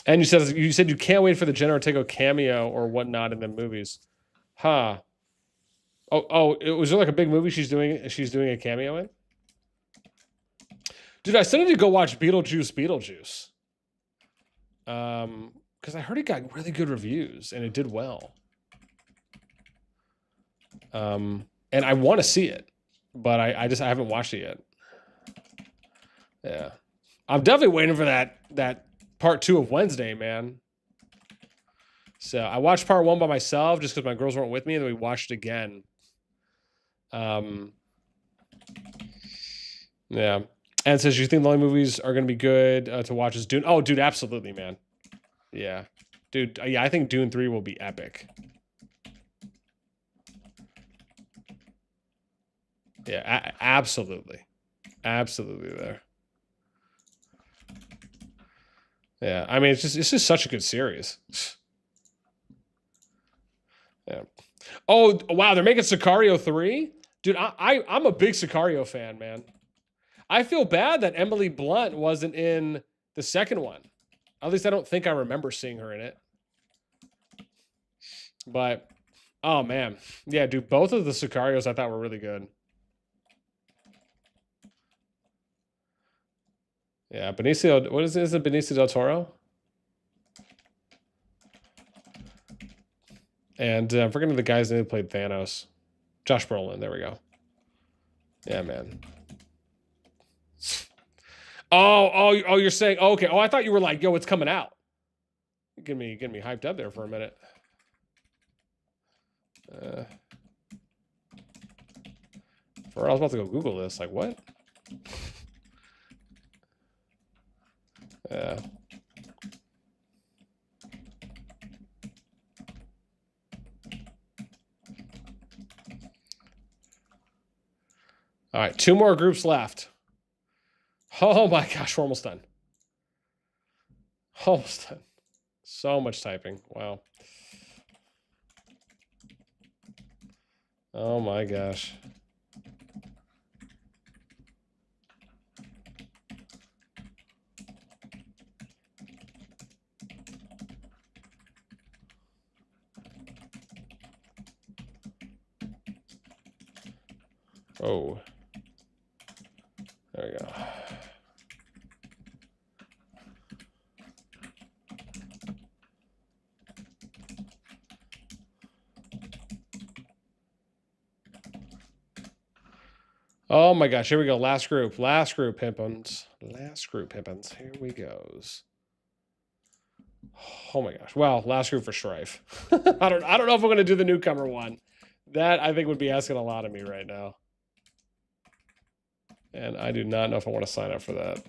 And you said you can't wait for the Jenna Ortega cameo or whatnot in the movies. Huh. Oh, was there like a big movie she's doing a cameo in? Dude, I still need to go watch Beetlejuice. Because I heard it got really good reviews and it did well. And I want to see it, but I haven't watched it yet. Yeah, I'm definitely waiting for that part 2 of Wednesday, man. So I watched part 1 by myself just because my girls weren't with me, and then we watched it again. Yeah. And says, you think the only movies are going to be good to watch is Dune? Oh, dude, absolutely, man. Yeah. Dude, yeah, I think Dune 3 will be epic. Yeah, absolutely. Absolutely there. Yeah, I mean, it's just such a good series. Yeah. Oh, wow, they're making Sicario 3? Dude, I'm a big Sicario fan, man. I feel bad that Emily Blunt wasn't in the second one. At least I don't think I remember seeing her in it. But, oh, man. Yeah, dude, both of the Sicarios I thought were really good. Yeah, Benicio, what is it? Is it Benicio del Toro? And I'm forgetting the guy's name who played Thanos. Josh Brolin, there we go. Yeah, man. Oh, you're saying, okay. Oh, I thought you were like, yo, it's coming out. Getting me hyped up there for a minute. I was about to go Google this. Like, what? Yeah. All right, 2 more groups left. Oh my gosh, we're almost done. Almost done. So much typing. Wow. Oh my gosh. Oh. There we go. Oh my gosh, here we go. Last group, pimpins. Last group, pimpins. Here we goes. Oh my gosh. Well, last group for Strife. I don't know if I'm gonna do the newcomer one. That I think would be asking a lot of me right now. And I do not know if I want to sign up for that.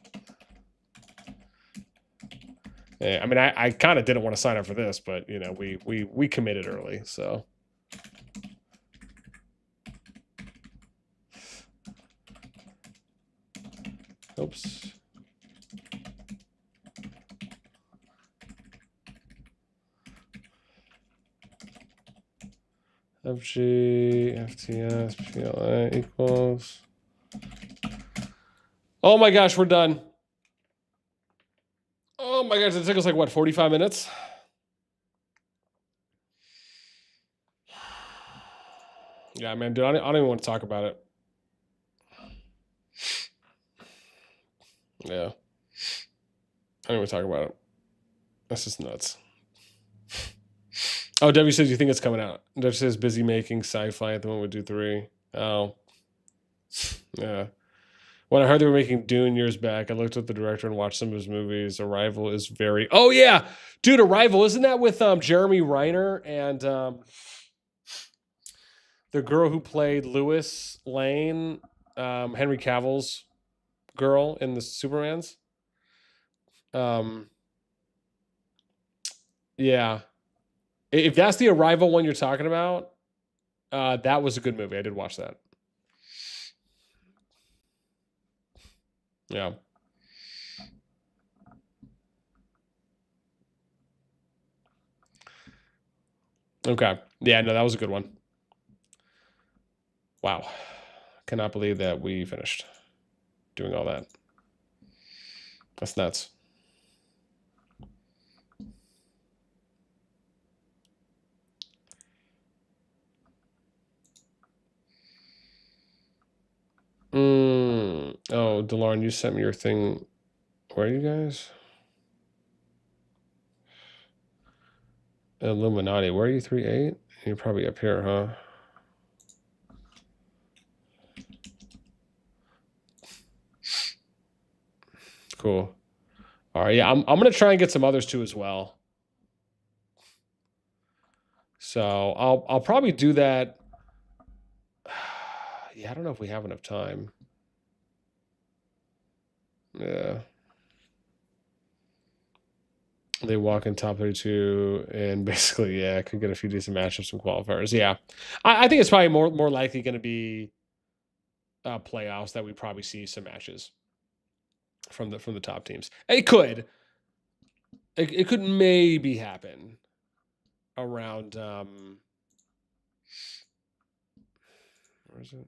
Yeah, I mean, I kind of didn't want to sign up for this, but you know, we committed early, so. Oops. FG, FTS, PLA equals. Oh my gosh, we're done. Oh my gosh, it took us like what, 45 minutes? Yeah, man, dude, I don't even want to talk about it. Yeah. I don't even want to talk about it. That's just nuts. Oh, W says you think it's coming out. W says busy making sci-fi at the moment we do 3. Oh. Yeah. When I heard they were making Dune years back, I looked at the director and watched some of his movies. Arrival is very... Oh, yeah! Dude, Arrival, isn't that with Jeremy Renner and the girl who played Lois Lane, Henry Cavill's girl in the Supermans? Yeah. If that's the Arrival one you're talking about, that was a good movie. I did watch that. Yeah. Okay. Yeah, no, that was a good one. Wow. Cannot believe that we finished doing all that. That's nuts. Oh, DeLauren, you sent me your thing. Where are you guys? Illuminati. Where are you, 3-8? You're probably up here, huh? Cool. All right, yeah, I'm gonna try and get some others too as well. So I'll probably do that. Yeah, I don't know if we have enough time. Yeah. They walk in top 32 and basically, yeah, could get a few decent matchups and qualifiers. Yeah. I think it's probably more likely going to be playoffs that we probably see some matches from the top teams. It could. It could maybe happen around where is it?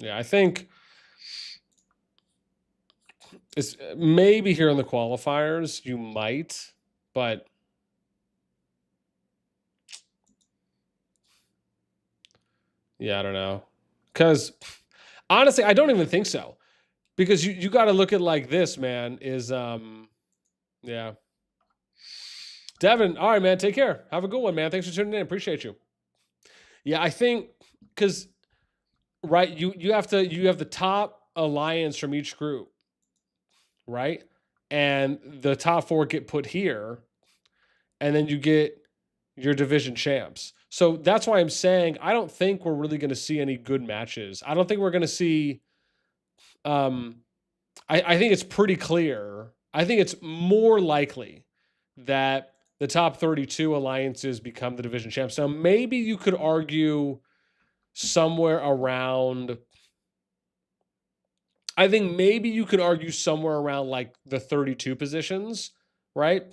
Yeah, I think it's maybe here in the qualifiers you might, but yeah, I don't know. Because honestly, I don't even think so. Because you got to look at like this, man, is yeah. Devin, all right, man, take care. Have a good one, man. Thanks for tuning in. Appreciate you. Yeah, I think because right, you have the top alliance from each group, right? And the top 4 get put here, and then you get your division champs. So that's why I'm saying I don't think we're really going to see any good matches. I don't think we're going to see I think it's pretty clear. I think it's more likely that the top 32 alliances become the division champs. Now, maybe you could argue somewhere around, I think maybe you could argue somewhere around like the 32 positions, right?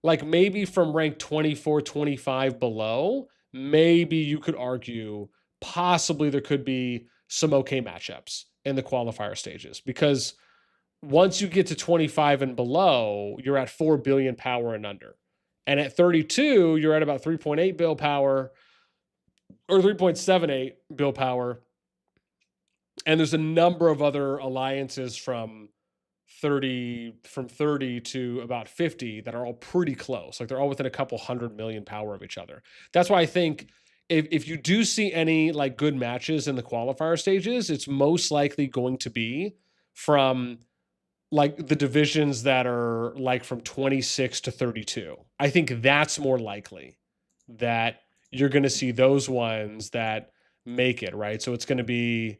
Like maybe from rank 24, 25 below, maybe you could argue possibly there could be some okay matchups in the qualifier stages because once you get to 25 and below, you're at 4 billion power and under. And at 32, you're at about 3.8 bill power or 3.78 bill power. And there's a number of other alliances from 30 to about 50 that are all pretty close. Like they're all within a couple 100 million power of each other. That's why I think if you do see any like good matches in the qualifier stages, it's most likely going to be from like the divisions that are like from 26 to 32. I think that's more likely that you're going to see those ones that make it, right? So it's going to be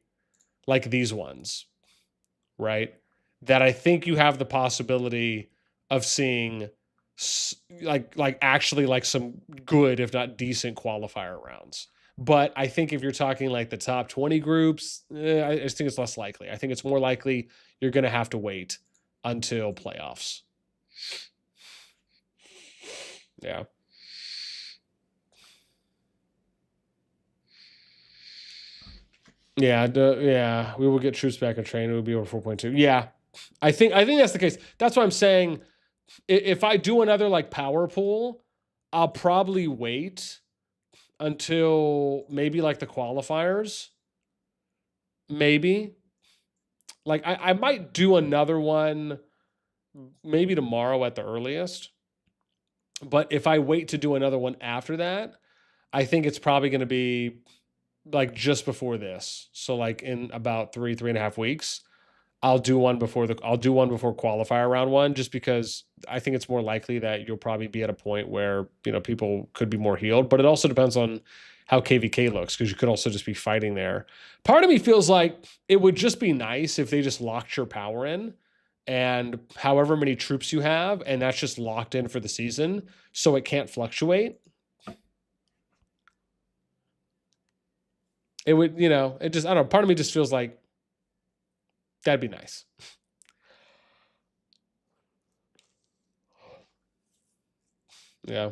like these ones, right? That I think you have the possibility of seeing like actually like some good if not decent qualifier rounds. But I think if you're talking like the top 20 groups, I just think it's less likely. I think it's more likely you're going to have to wait until playoffs. Yeah. Yeah, yeah, we will get troops back and train. It will be over 4.2. Yeah, I think that's the case. That's why I'm saying if I do another like power pool, I'll probably wait until maybe like the qualifiers. Maybe. Like I might do another one maybe tomorrow at the earliest. But if I wait to do another one after that, I think it's probably going to be like just before this. So like in about 3.5 weeks, I'll do one before qualifier round 1, just because I think it's more likely that you'll probably be at a point where, you know, people could be more healed, but it also depends on how KVK looks, because you could also just be fighting there. Part of me feels like it would just be nice if they just locked your power in and however many troops you have, and that's just locked in for the season so it can't fluctuate. It would, you know, it just, I don't know, part of me just feels like that'd be nice. Yeah.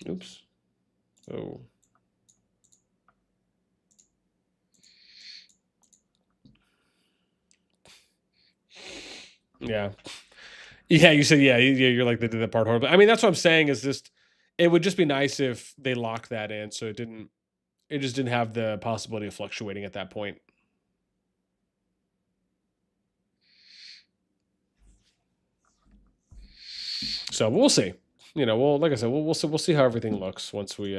Oops. Oh. Yeah. Yeah, you said, yeah, you're like, they did that part horribly. I mean, that's what I'm saying is just, it would just be nice if they locked that in so it just didn't have the possibility of fluctuating at that point. So we'll see. You know, well, like I said, we'll see how everything looks once we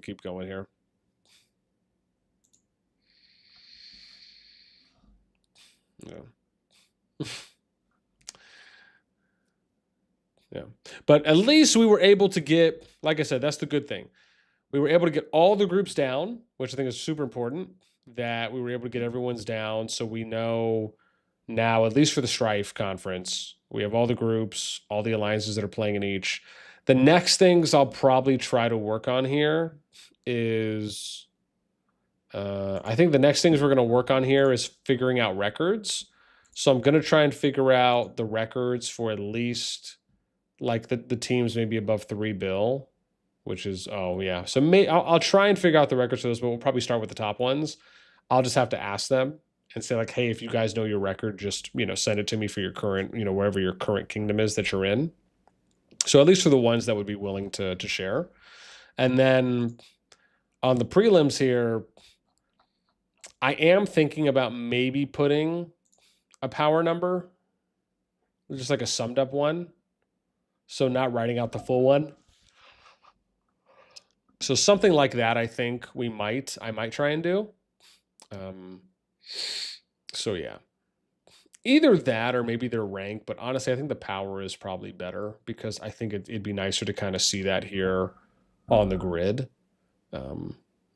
keep going here. Yeah. Yeah. But at least we were able to get, like I said, that's the good thing. We were able to get all the groups down, which I think is super important, that we were able to get everyone's down. So we know now, at least for the Strife conference, we have all the groups, all the alliances that are playing in each. The next things I'll probably try to work on here is, I think the next things we're going to work on here is figuring out records. So I'm going to try and figure out the records for at least like the teams maybe above 3 bill, which is, oh yeah. So I'll try and figure out the records for those, but we'll probably start with the top ones. I'll just have to ask them and say like, hey, if you guys know your record, just, send it to me for your current, wherever your current kingdom is that you're in. So at least for the ones that would be willing to share. And then on the prelims here, I am thinking about maybe putting a power number, just like a summed up one. So not writing out the full one. So something like that, I think I might try and do. So yeah, either that or maybe their rank, but honestly, I think the power is probably better because I think it'd be nicer to kind of see that here on the grid.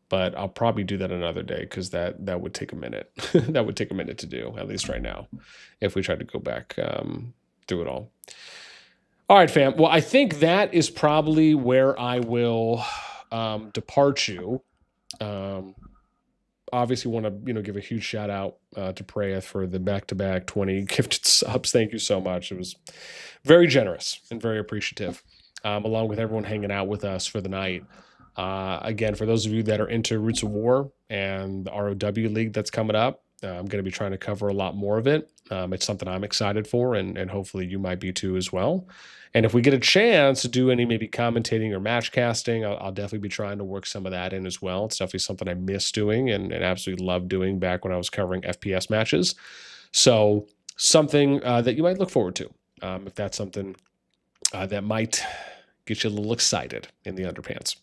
But I'll probably do that another day because that would take a minute. That would take a minute to do, at least right now, if we tried to go back through it all. All right, fam. Well, I think that is probably where I will depart you. Obviously want to, give a huge shout out to Preya for the back-to-back 20 gifted subs. Thank you so much. It was very generous and very appreciative, along with everyone hanging out with us for the night. Again, for those of you that are into Roots of War and the ROW League that's coming up, I'm going to be trying to cover a lot more of it. It's something I'm excited for, and hopefully you might be too as well. And if we get a chance to do any maybe commentating or match casting, I'll definitely be trying to work some of that in as well. It's definitely something I miss doing and absolutely loved doing back when I was covering FPS matches. So something that you might look forward to, if that's something that might get you a little excited in the underpants.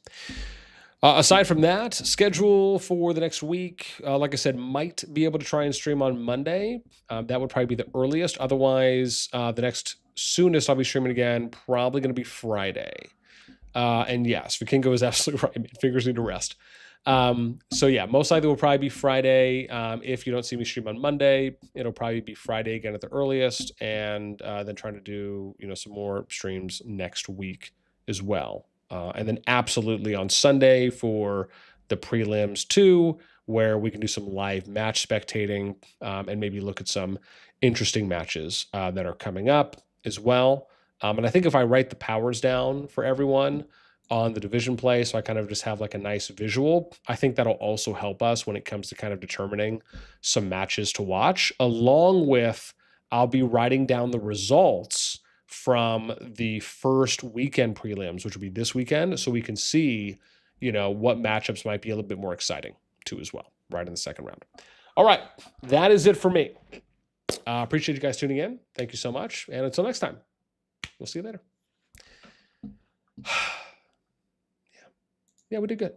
Aside from that, schedule for the next week, like I said, might be able to try and stream on Monday. That would probably be the earliest. Otherwise, the next soonest I'll be streaming again, probably going to be Friday. And yes, Vikingo is absolutely right. Fingers need to rest. So yeah, most likely will probably be Friday. If you don't see me stream on Monday, it'll probably be Friday again at the earliest, and then trying to do some more streams next week as well. And then absolutely on Sunday for the prelims too, where we can do some live match spectating and maybe look at some interesting matches that are coming up as well. And I think if I write the powers down for everyone on the division play, so I kind of just have like a nice visual, I think that'll also help us when it comes to kind of determining some matches to watch, along with I'll be writing down the results from the first weekend prelims, which will be this weekend, so we can see, what matchups might be a little bit more exciting too as well, right in the second round. All right, that is it for me. Appreciate you guys tuning in. Thank you so much, and until next time, we'll see you later. Yeah, we did good.